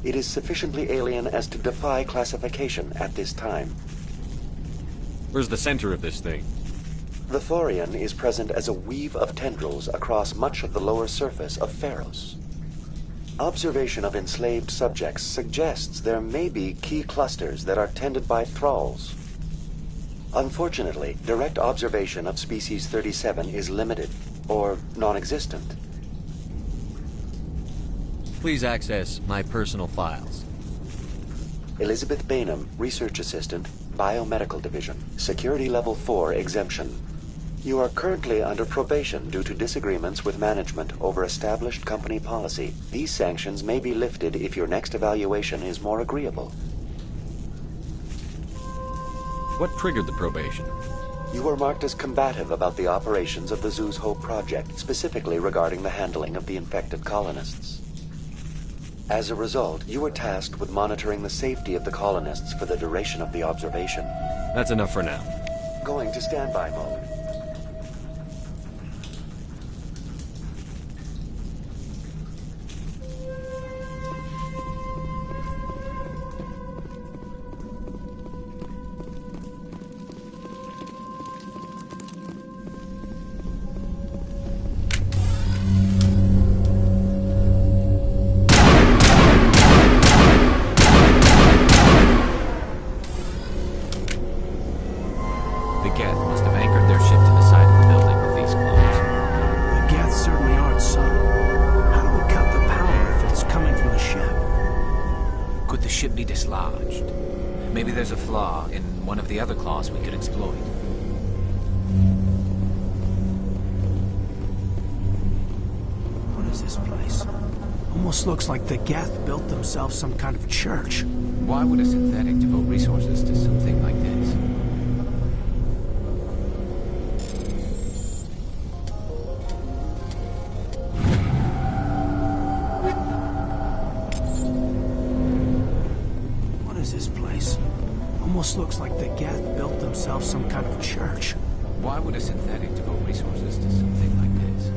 It is sufficiently alien as to defy classification at this time. Where's the center of this thing? The Thorian is present as a weave of tendrils across much of the lower surface of Pharos. Observation of enslaved subjects suggests there may be key clusters that are tended by thralls. Unfortunately, direct observation of Species 37 is limited, or non-existent. Please access my personal files. Elizabeth Bainham, Research Assistant, Biomedical Division, Security Level 4 Exemption. You are currently under probation due to disagreements with management over established company policy. These sanctions may be lifted if your next evaluation is more agreeable. What triggered the probation? You were marked as combative about the operations of the Zoo's Hope project, specifically regarding the handling of the infected colonists. As a result, you were tasked with monitoring the safety of the colonists for the duration of the observation. That's enough for now. Going to standby mode. ship be dislodged. Maybe there's a flaw in one of the other claws we could exploit. What is this place? Almost looks like the Geth built themselves some kind of church. Why would a synthetic devote resources to something like this? What is this place? Almost looks like the Geth built themselves some kind of church. Why would a synthetic devote resources to something like this?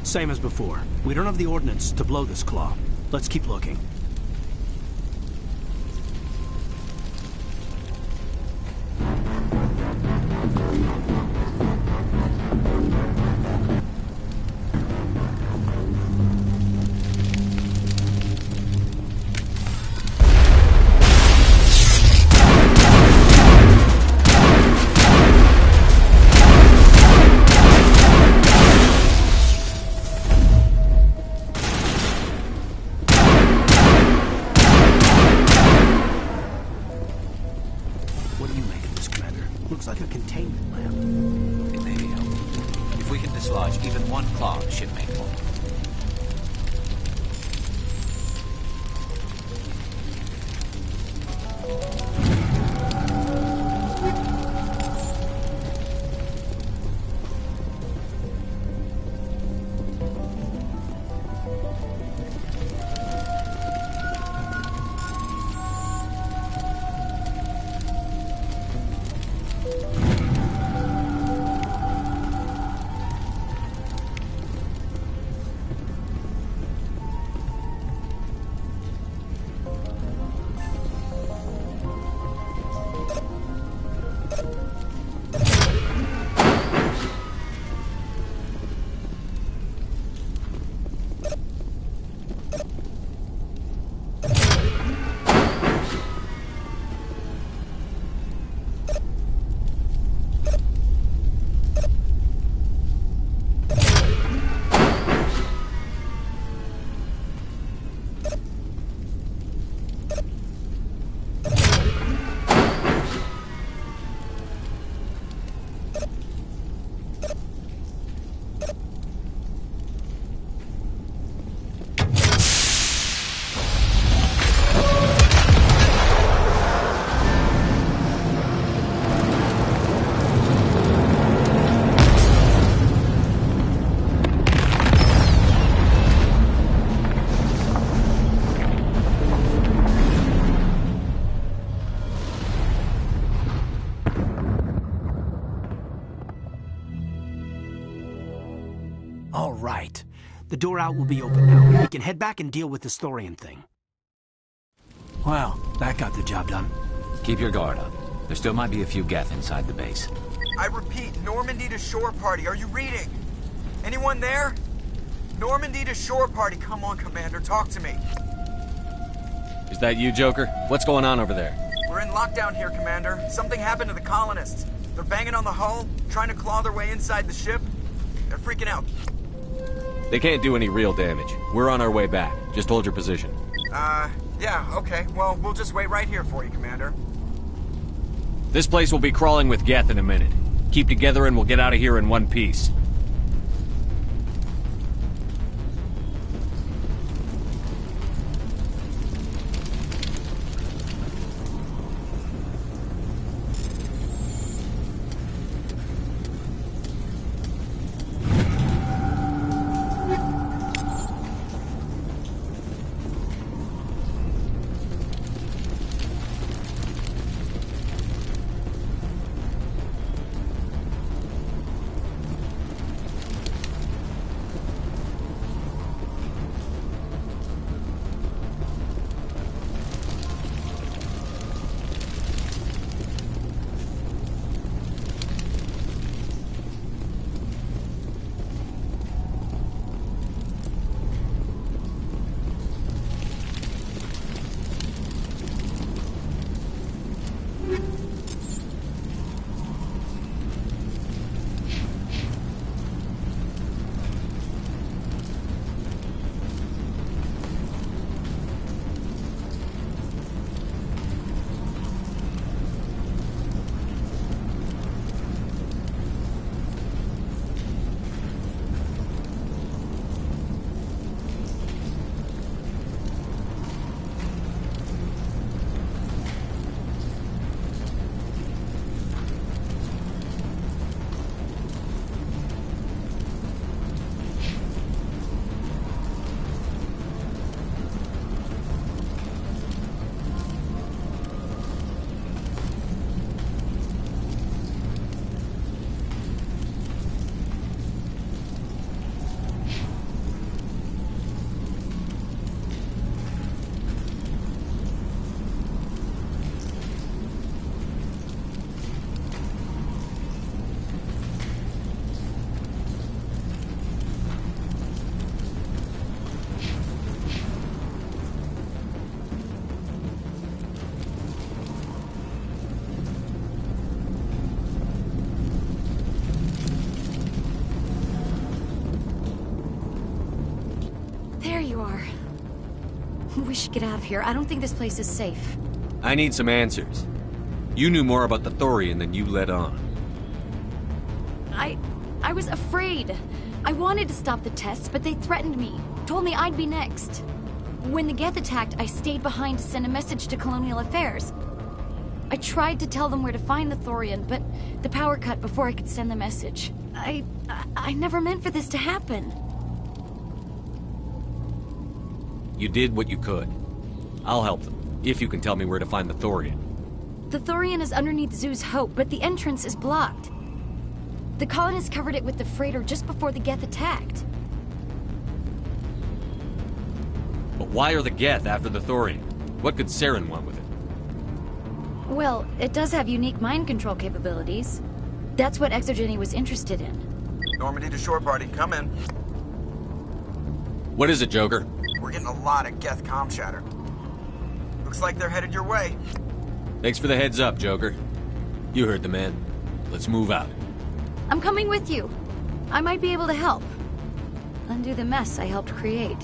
Same as before. We don't have the ordnance to blow this claw. Let's keep looking. Looks like a containment lamp. It may be helpful. If we can dislodge even one claw, the ship may fall. All right. The door out will be open now. We can head back and deal with the Thorian thing. Well, that got the job done. Keep your guard up. There still might be a few Geth inside the base. I repeat, Normandy to shore party. Are you reading? Anyone there? Normandy to shore party. Come on, Commander. Talk to me. Is that you, Joker? What's going on over there? We're in lockdown here, Commander. Something happened to the colonists. They're banging on the hull, trying to claw their way inside the ship. They're freaking out. They can't do any real damage. We're on our way back. Just hold your position. Yeah, okay. Well, we'll just wait right here for you, Commander. This place will be crawling with Geth in a minute. Keep together and we'll get out of here in one piece. We should get out of here. I don't think this place is safe. I need some answers. You knew more about the Thorian than you let on. I was afraid. I wanted to stop the tests, but they threatened me. Told me I'd be next. When the Geth attacked, I stayed behind to send a message to Colonial Affairs. I tried to tell them where to find the Thorian, but the power cut before I could send the message. I never meant for this to happen. You did what you could. I'll help them, if you can tell me where to find the Thorian. The Thorian is underneath Zoo's Hope, but the entrance is blocked. The colonists covered it with the freighter just before the Geth attacked. But why are the Geth after the Thorian? What could Saren want with it? Well, it does have unique mind control capabilities. That's what Exogeny was interested in. Normandy to shore party, come in. What is it, Joker? We're getting a lot of Geth comm chatter. Looks like they're headed your way. Thanks for the heads up, Joker. You heard the man. Let's move out. I'm coming with you. I might be able to help. Undo the mess I helped create.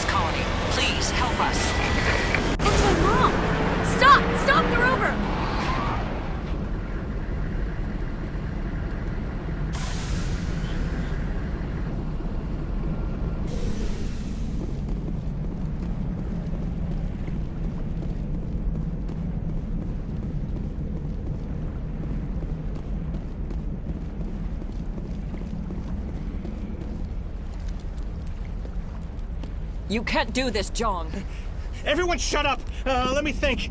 this colony. Please, help us. That's my mom! Stop! Stop! They're over! You can't do this, Jong. Everyone shut up! Let me think.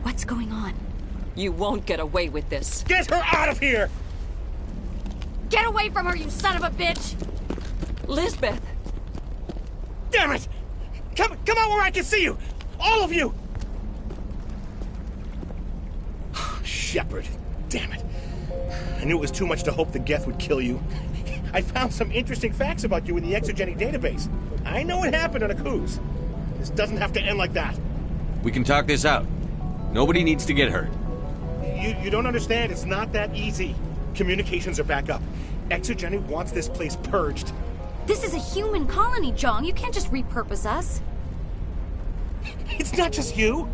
What's going on? You won't get away with this. Get her out of here! Get away from her, you son of a bitch! Lisbeth! Damn it! Come out where I can see you! All of you! Shepard, damn it. I knew it was too much to hope the Geth would kill you. I found some interesting facts about you in the Exogeny database. I know it happened on a cruise. This doesn't have to end like that. We can talk this out. Nobody needs to get hurt. You don't understand. It's not that easy. Communications are back up. Exogeny wants this place purged. This is a human colony, Jong. You can't just repurpose us. It's not just you.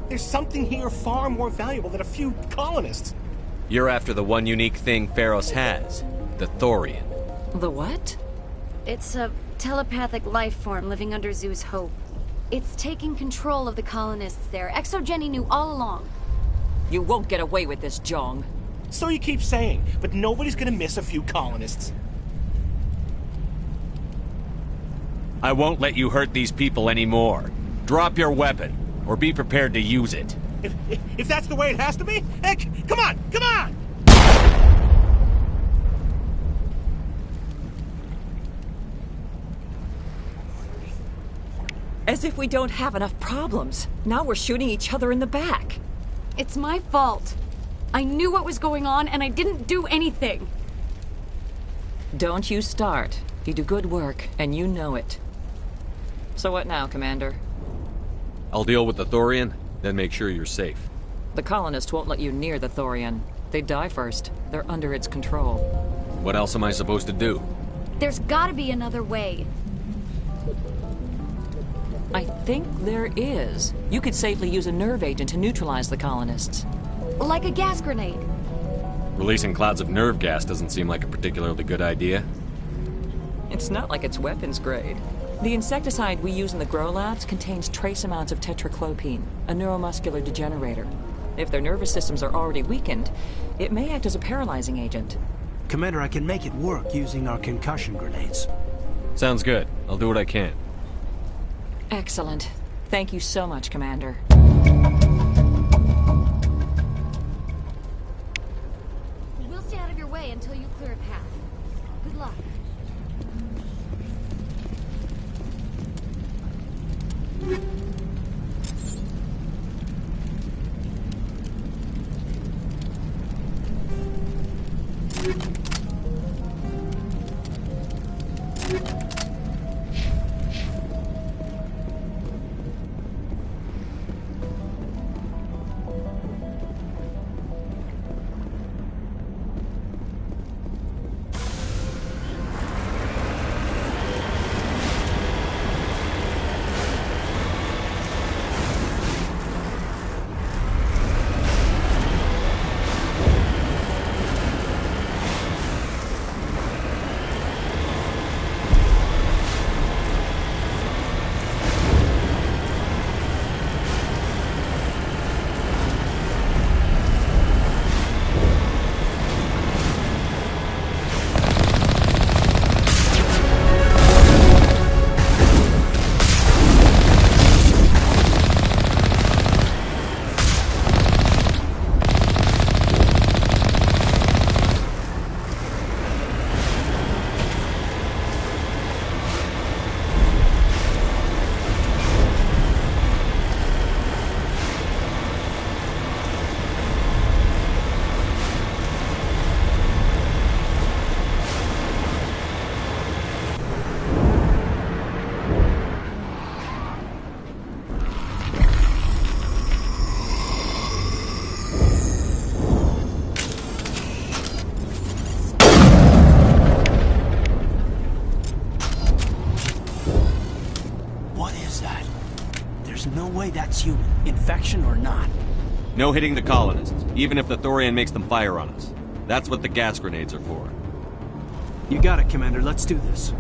There's something here far more valuable than a few colonists. You're after the one unique thing Pharos has, the Thorian. The what? It's a telepathic life form living under Zeus Hope. It's taking control of the colonists there. Exogeny knew all along. You won't get away with this, Jong. So you keep saying, but nobody's gonna miss a few colonists. I won't let you hurt these people anymore. Drop your weapon, or be prepared to use it. If that's the way it has to be, heck, come on, come on! As if we don't have enough problems. Now we're shooting each other in the back. It's my fault. I knew what was going on, and I didn't do anything. Don't you start. You do good work, and you know it. So what now, Commander? I'll deal with the Thorian, then make sure you're safe. The colonists won't let you near the Thorian. They'd die first. They're under its control. What else am I supposed to do? There's gotta be another way. I think there is. You could safely use a nerve agent to neutralize the colonists. Like a gas grenade. Releasing clouds of nerve gas doesn't seem like a particularly good idea. It's not like it's weapons grade. The insecticide we use in the grow labs contains trace amounts of tetraclopine, a neuromuscular degenerator. If their nervous systems are already weakened, it may act as a paralyzing agent. Commander, I can make it work using our concussion grenades. Sounds good. I'll do what I can. Excellent. Thank you so much, Commander. We'll stay out of your way until you clear a path. Good luck. human, infection or not. No hitting the colonists, even if the Thorian makes them fire on us. That's what the gas grenades are for. You got it, Commander. Let's do this.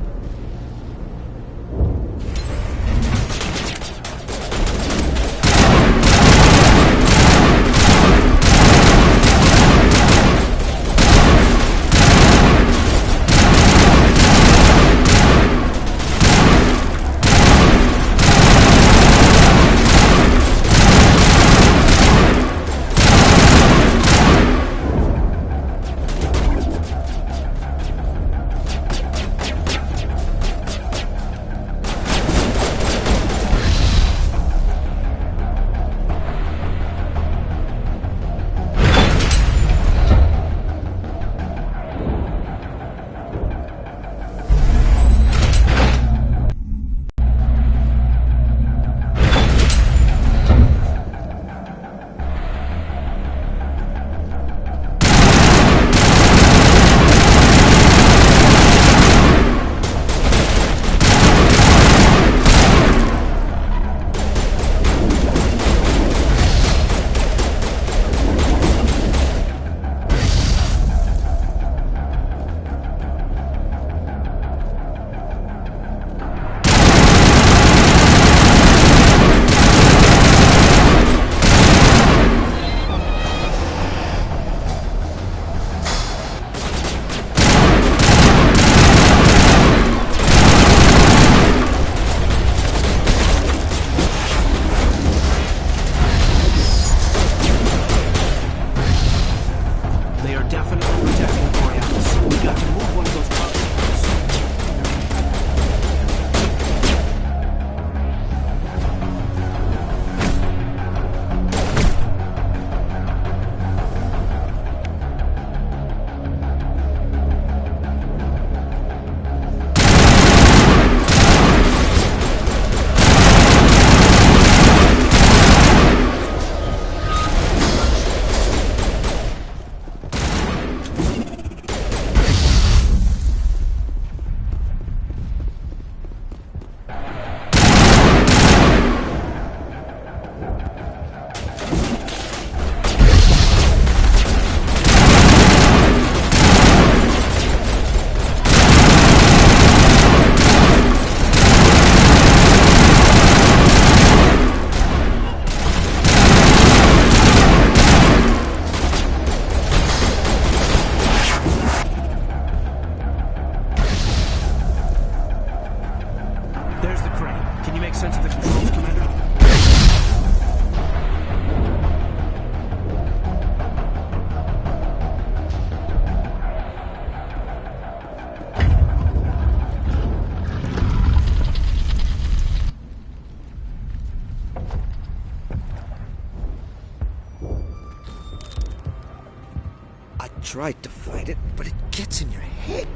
Tried to fight it, but it gets in your head.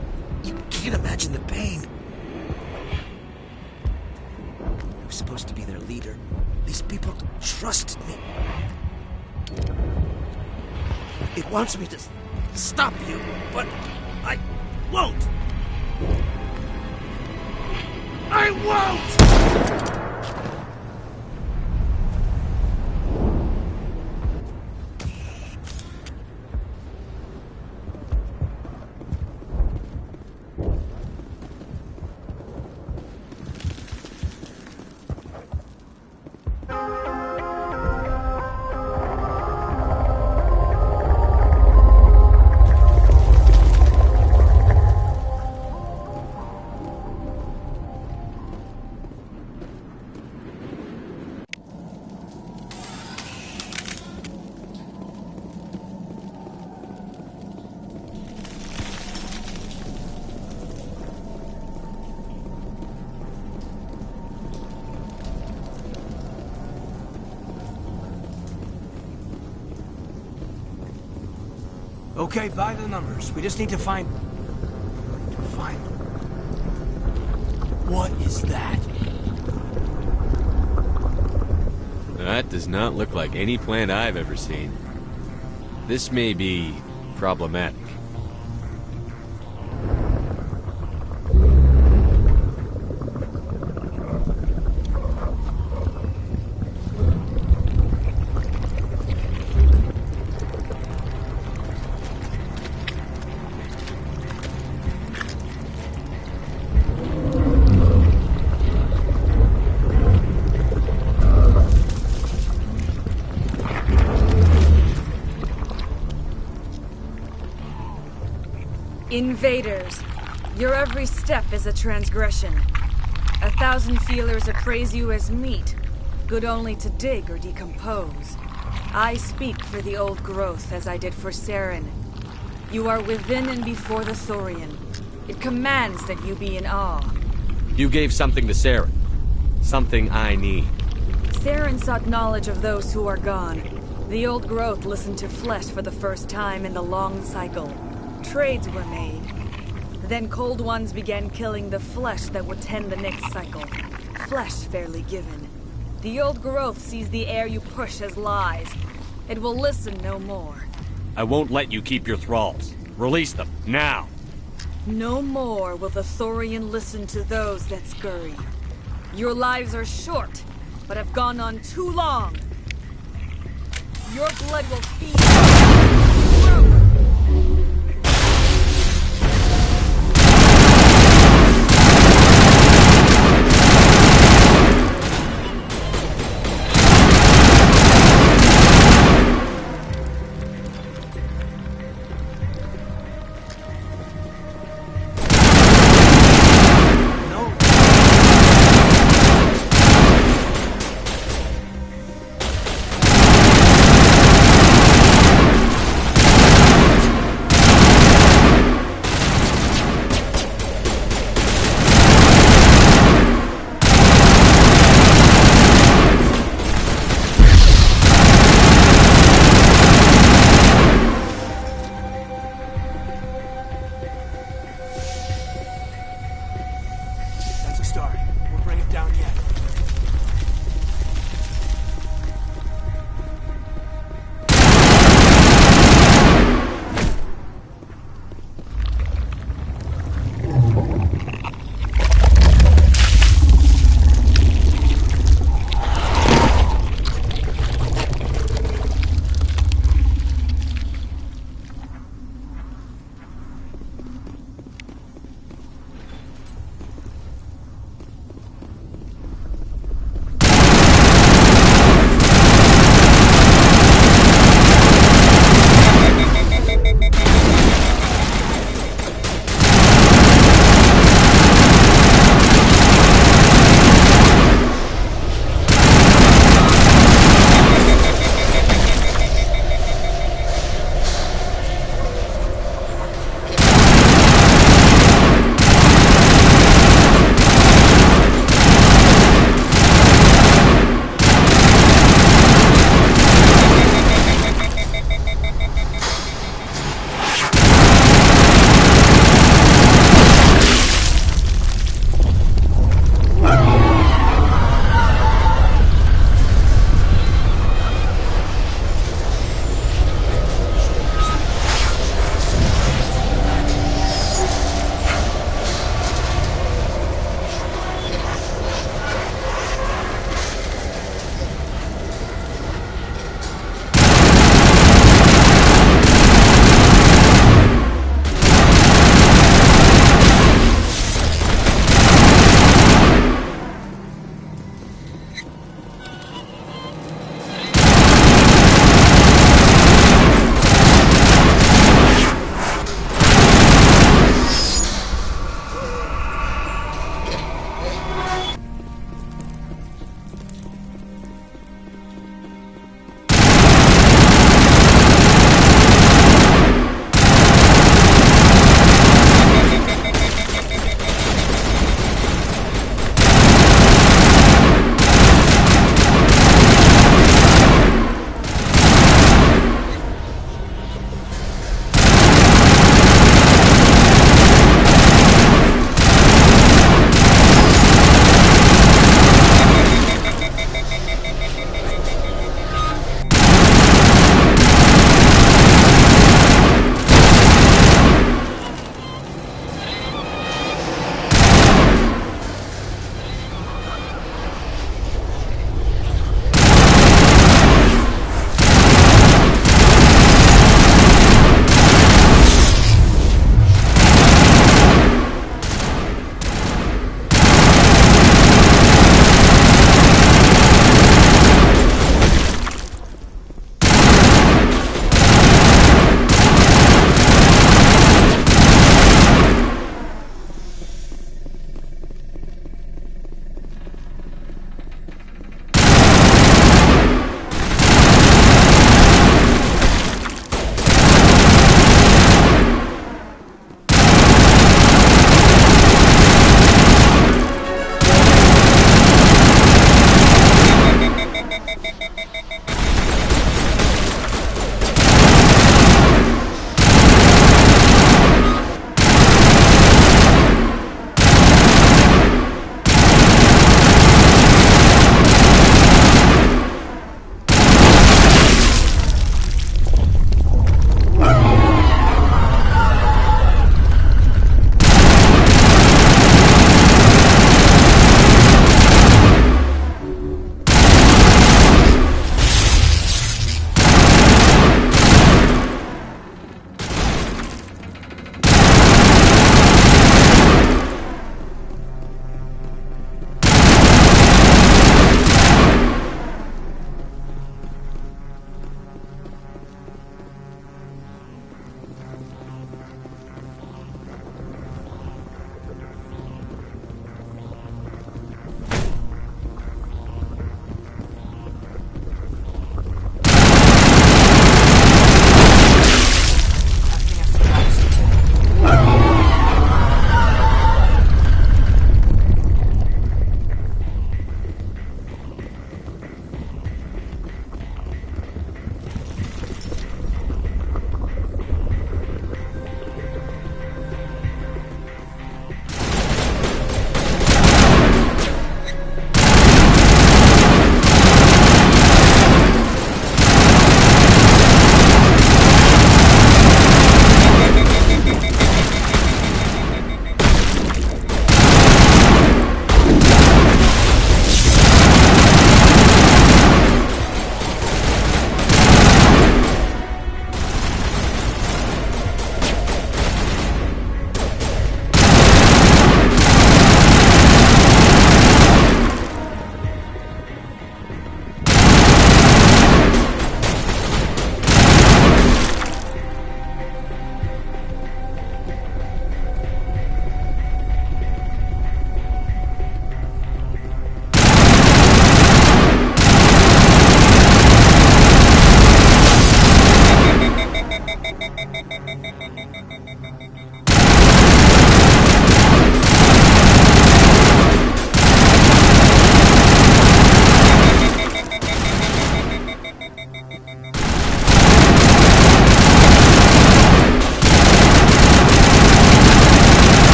You can't imagine the pain. I was supposed to be their leader. These people trusted me. It wants me to stop you, but I won't. I won't! Okay, by the numbers. We just need to find... What is that? That does not look like any plant I've ever seen. This may be problematic. Invaders, your every step is a transgression. 1,000 feelers appraise you as meat, good only to dig or decompose. I speak for the old growth as I did for Saren. You are within and before the Thorian. It commands that you be in awe. You gave something to Saren. Something I need. Saren sought knowledge of those who are gone. The old growth listened to flesh for the first time in the long cycle. Trades were made. Then cold ones began killing the flesh that would tend the next cycle. Flesh fairly given. The old growth sees the air you push as lies. It will listen no more. I won't let you keep your thralls. Release them, now! No more will the Thorian listen to those that scurry. Your lives are short, but have gone on too long. Your blood will feed.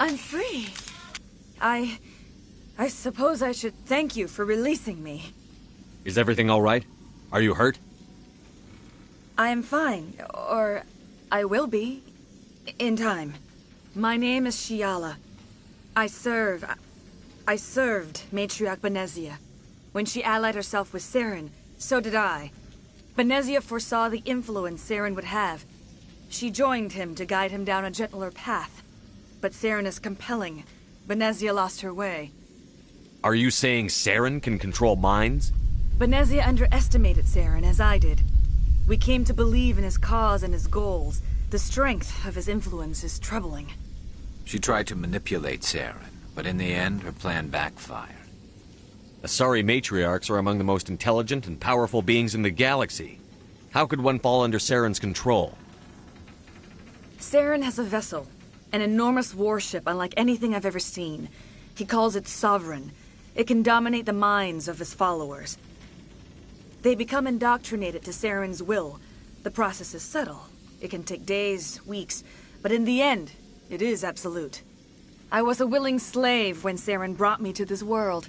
I'm free. I suppose I should thank you for releasing me. Is everything all right? Are you hurt? I am fine, or I will be, in time. My name is Shiala. I served Matriarch Benezia. When she allied herself with Saren, so did I. Benezia foresaw the influence Saren would have. She joined him to guide him down a gentler path. But Saren is compelling. Benezia lost her way. Are you saying Saren can control minds? Benezia underestimated Saren, as I did. We came to believe in his cause and his goals. The strength of his influence is troubling. She tried to manipulate Saren, but in the end, her plan backfired. Asari matriarchs are among the most intelligent and powerful beings in the galaxy. How could one fall under Saren's control? Saren has a vessel. An enormous warship unlike anything I've ever seen. He calls it Sovereign. It can dominate the minds of his followers. They become indoctrinated to Saren's will. The process is subtle. It can take days, weeks, but in the end, it is absolute. I was a willing slave when Saren brought me to this world.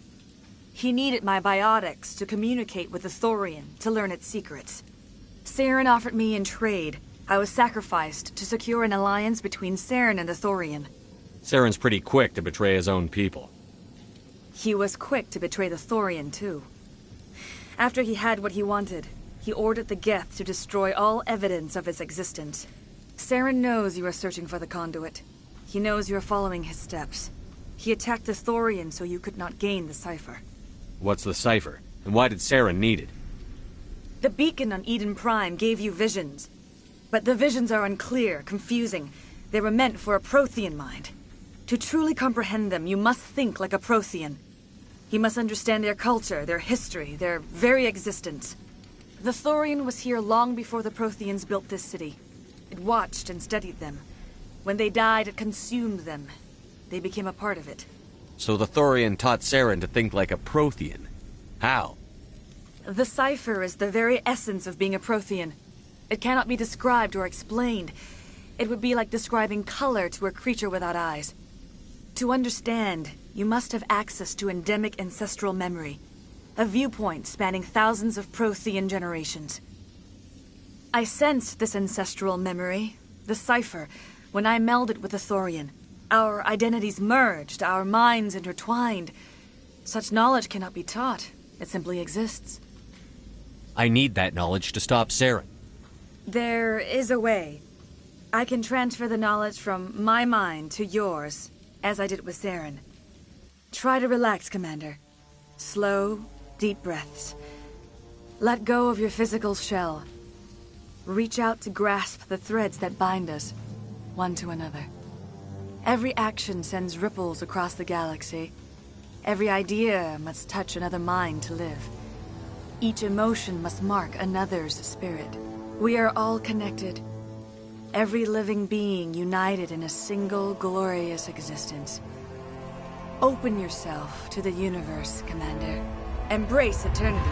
He needed my biotics to communicate with the Thorian, to learn its secrets. Saren offered me in trade. I was sacrificed to secure an alliance between Saren and the Thorian. Saren's pretty quick to betray his own people. He was quick to betray the Thorian, too. After he had what he wanted, he ordered the Geth to destroy all evidence of its existence. Saren knows you are searching for the conduit. He knows you are following his steps. He attacked the Thorian so you could not gain the cipher. What's the cipher? And why did Saren need it? The beacon on Eden Prime gave you visions. But the visions are unclear, confusing. They were meant for a Prothean mind. To truly comprehend them, you must think like a Prothean. You must understand their culture, their history, their very existence. The Thorian was here long before the Protheans built this city. It watched and studied them. When they died, it consumed them. They became a part of it. So the Thorian taught Saren to think like a Prothean. How? The cipher is the very essence of being a Prothean. It cannot be described or explained. It would be like describing color to a creature without eyes. To understand, you must have access to endemic ancestral memory, a viewpoint spanning thousands of Prothean generations. I sensed this ancestral memory, the cipher, when I melded with the Thorian. Our identities merged, our minds intertwined. Such knowledge cannot be taught. It simply exists. I need that knowledge to stop Saren. There is a way. I can transfer the knowledge from my mind to yours, as I did with Saren. Try to relax, Commander. Slow, deep breaths. Let go of your physical shell. Reach out to grasp the threads that bind us, one to another. Every action sends ripples across the galaxy. Every idea must touch another mind to live. Each emotion must mark another's spirit. We are all connected. Every living being united in a single glorious existence. Open yourself to the universe, Commander. Embrace eternity.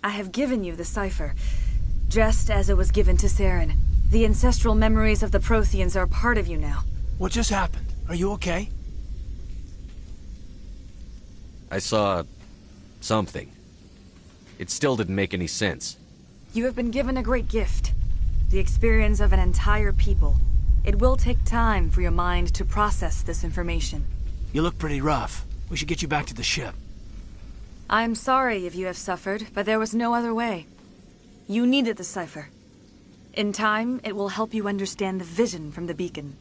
I have given you the cipher, just as it was given to Saren. The ancestral memories of the Protheans are part of you now. What just happened? Are you okay? I saw... something. It still didn't make any sense. You have been given a great gift. The experience of an entire people. It will take time for your mind to process this information. You look pretty rough. We should get you back to the ship. I'm sorry if you have suffered, but there was no other way. You needed the cipher. In time, it will help you understand the vision from the beacon.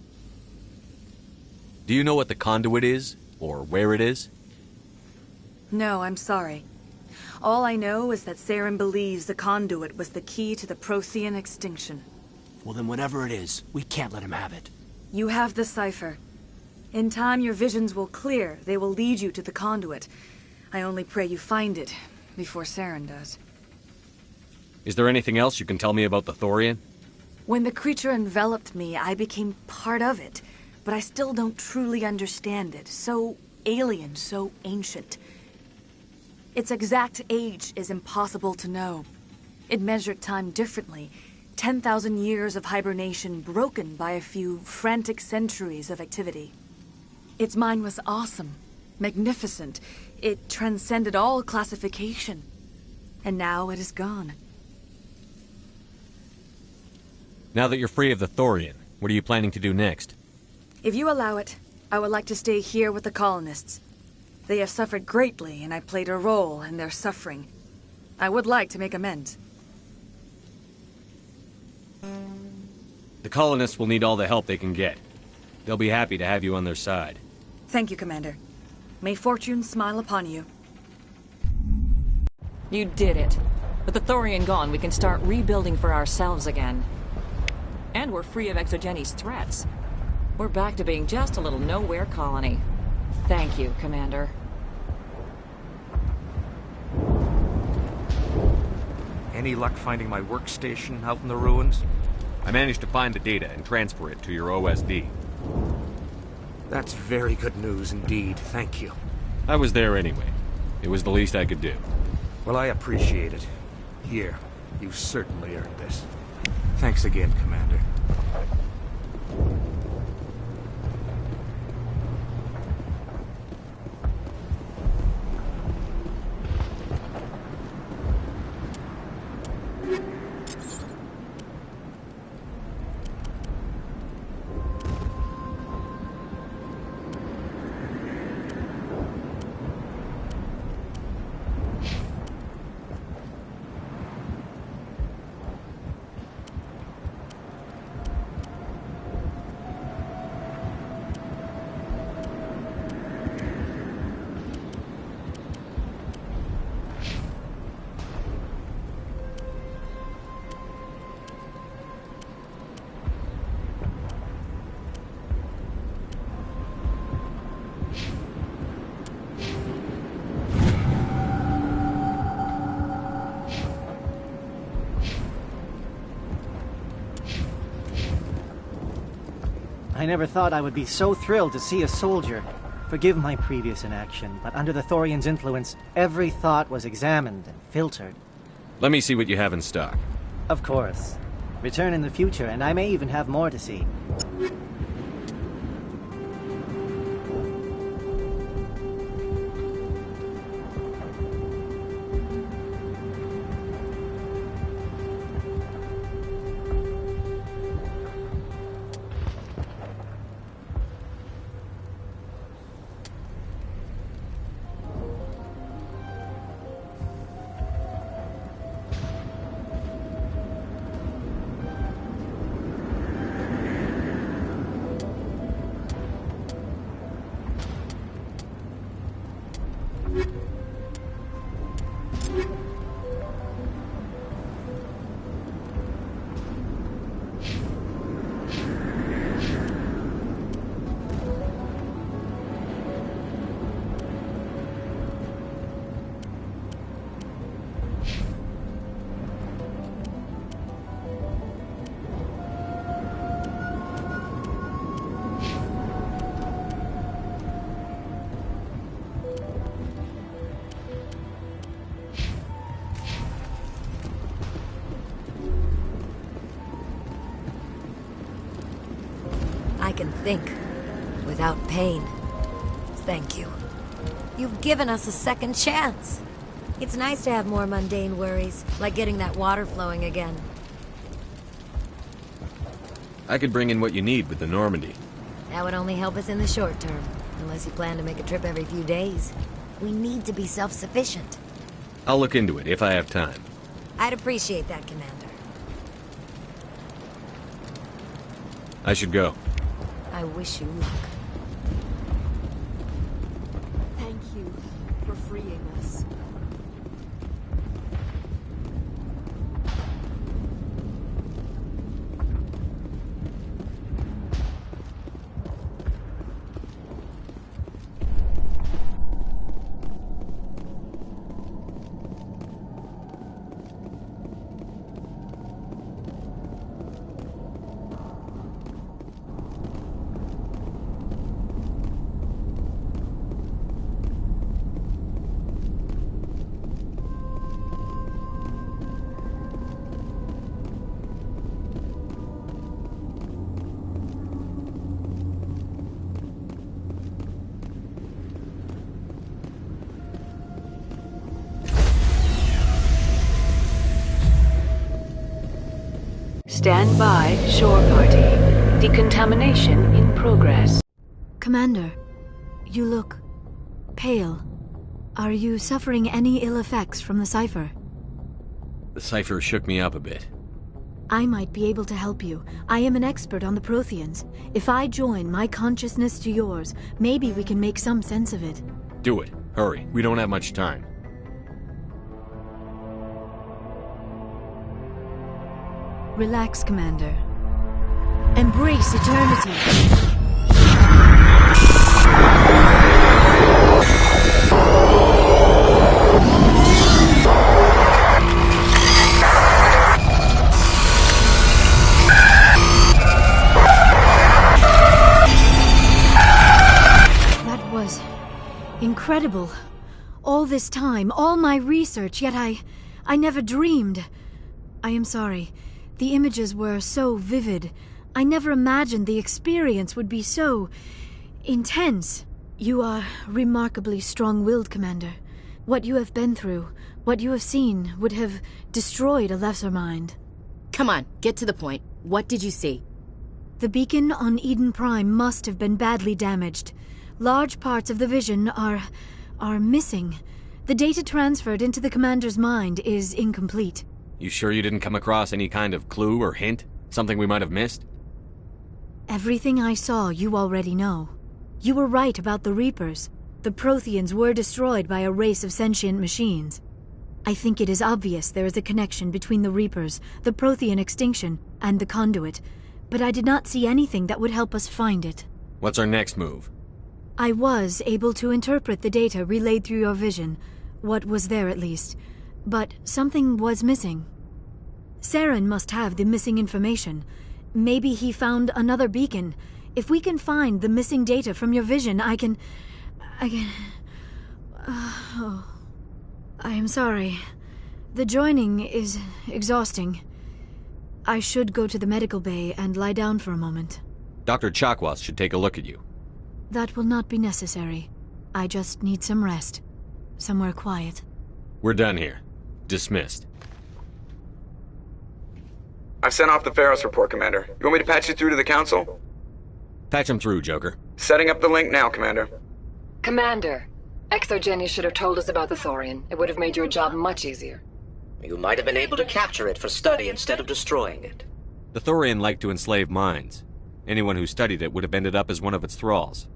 Do you know what the conduit is? Or where it is? No, I'm sorry. All I know is that Saren believes the conduit was the key to the Prothean extinction. Well then whatever it is, we can't let him have it. You have the cipher. In time, your visions will clear. They will lead you to the conduit. I only pray you find it before Saren does. Is there anything else you can tell me about the Thorian? When the creature enveloped me, I became part of it, but I still don't truly understand it. So alien, so ancient. Its exact age is impossible to know. It measured time differently. 10,000 years of hibernation broken by a few frantic centuries of activity. Its mind was awesome, magnificent. It transcended all classification. And now it is gone. Now that you're free of the Thorian, what are you planning to do next? If you allow it, I would like to stay here with the colonists. They have suffered greatly, and I played a role in their suffering. I would like to make amends. The colonists will need all the help they can get. They'll be happy to have you on their side. Thank you, Commander. May fortune smile upon you. You did it. With the Thorian gone, we can start rebuilding for ourselves again. And we're free of Exogeni's threats. We're back to being just a little nowhere colony. Thank you, Commander. Any luck finding my workstation out in the ruins? I managed to find the data and transfer it to your OSD. That's very good news indeed, thank you. I was there anyway. It was the least I could do. Well, I appreciate it. Here, you've certainly earned this. Thanks again, Commander. I never thought I would be so thrilled to see a soldier. Forgive my previous inaction, but under the Thorian's influence, every thought was examined and filtered. Let me see what you have in stock. Of course. Return in the future, and I may even have more to see. think without pain. Thank you. You've given us a second chance. It's nice to have more mundane worries, like getting that water flowing again. I could bring in what you need with the Normandy. That would only help us in the short term, unless you plan to make a trip every few days. We need to be self-sufficient. I'll look into it if I have time. I'd appreciate that, Commander. I should go. I wish you luck. Thank you for freeing us. Stand by, shore party. Decontamination in progress. Commander, you look pale. Are you suffering any ill effects from the cipher? The cipher shook me up a bit. I might be able to help you. I am an expert on the Protheans. If I join my consciousness to yours, maybe we can make some sense of it. Do it. Hurry. We don't have much time. Relax, Commander. Embrace eternity. That was incredible. All this time, all my research, yet I never dreamed. I am sorry. The images were so vivid. I never imagined the experience would be so intense. You are remarkably strong-willed, Commander. What you have been through, what you have seen, would have destroyed a lesser mind. Come on, get to the point. What did you see? The beacon on Eden Prime must have been badly damaged. Large parts of the vision are missing. The data transferred into the Commander's mind is incomplete. You sure you didn't come across any kind of clue or hint? Something we might have missed? Everything I saw you already know. You were right about the Reapers. The Protheans were destroyed by a race of sentient machines. I think it is obvious there is a connection between the Reapers, the Prothean extinction, and the Conduit, but I did not see anything that would help us find it. What's our next move? I was able to interpret the data relayed through your vision, what was there at least. But something was missing. Saren must have the missing information. Maybe he found another beacon. If we can find the missing data from your vision, I can... I am sorry. The joining is exhausting. I should go to the medical bay and lie down for a moment. Dr. Chakwas should take a look at you. That will not be necessary. I just need some rest. Somewhere quiet. We're done here. Dismissed. I've sent off the Pharos report, Commander. You want me to patch you through to the Council? Patch him through, Joker. Setting up the link now, Commander. Commander, Exogeny should have told us about the Thorian. It would have made your job much easier. You might have been able to capture it for study instead of destroying it. The Thorian liked to enslave minds. Anyone who studied it would have ended up as one of its thralls.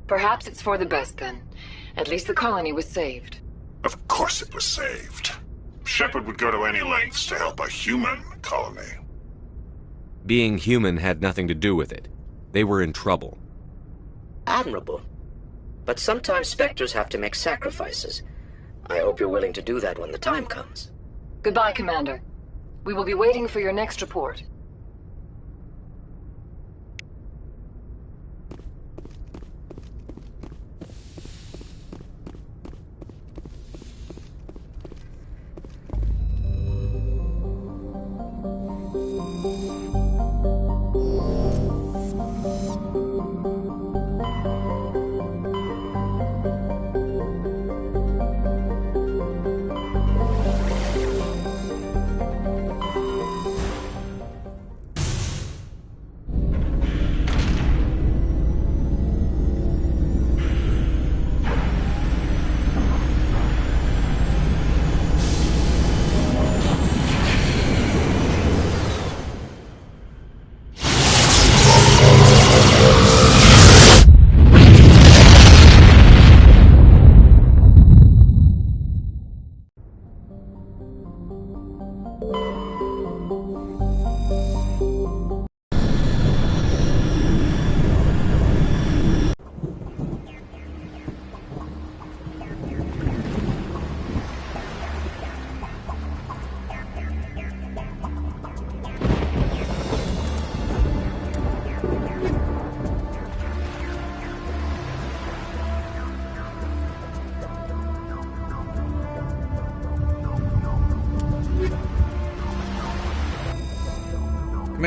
Perhaps it's for the best, then. At least the colony was saved. Of course it was saved. Shepard would go to any lengths to help a human colony. Being human had nothing to do with it. They were in trouble. Admirable. But sometimes Spectres have to make sacrifices. I hope you're willing to do that when the time comes. Goodbye, Commander. We will be waiting for your next report.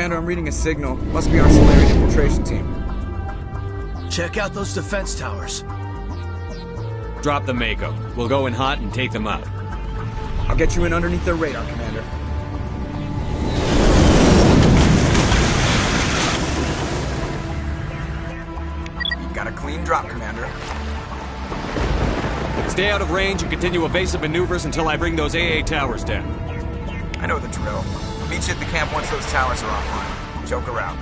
Commander, I'm reading a signal. Must be our Solarian infiltration team. Check out those defense towers. Drop the Mako. We'll go in hot and take them out. I'll get you in underneath their radar, Commander. Got a clean drop, Commander. Stay out of range and continue evasive maneuvers until I bring those AA towers down. I know the drill. Meet you at the camp once those towers are offline. Joker out.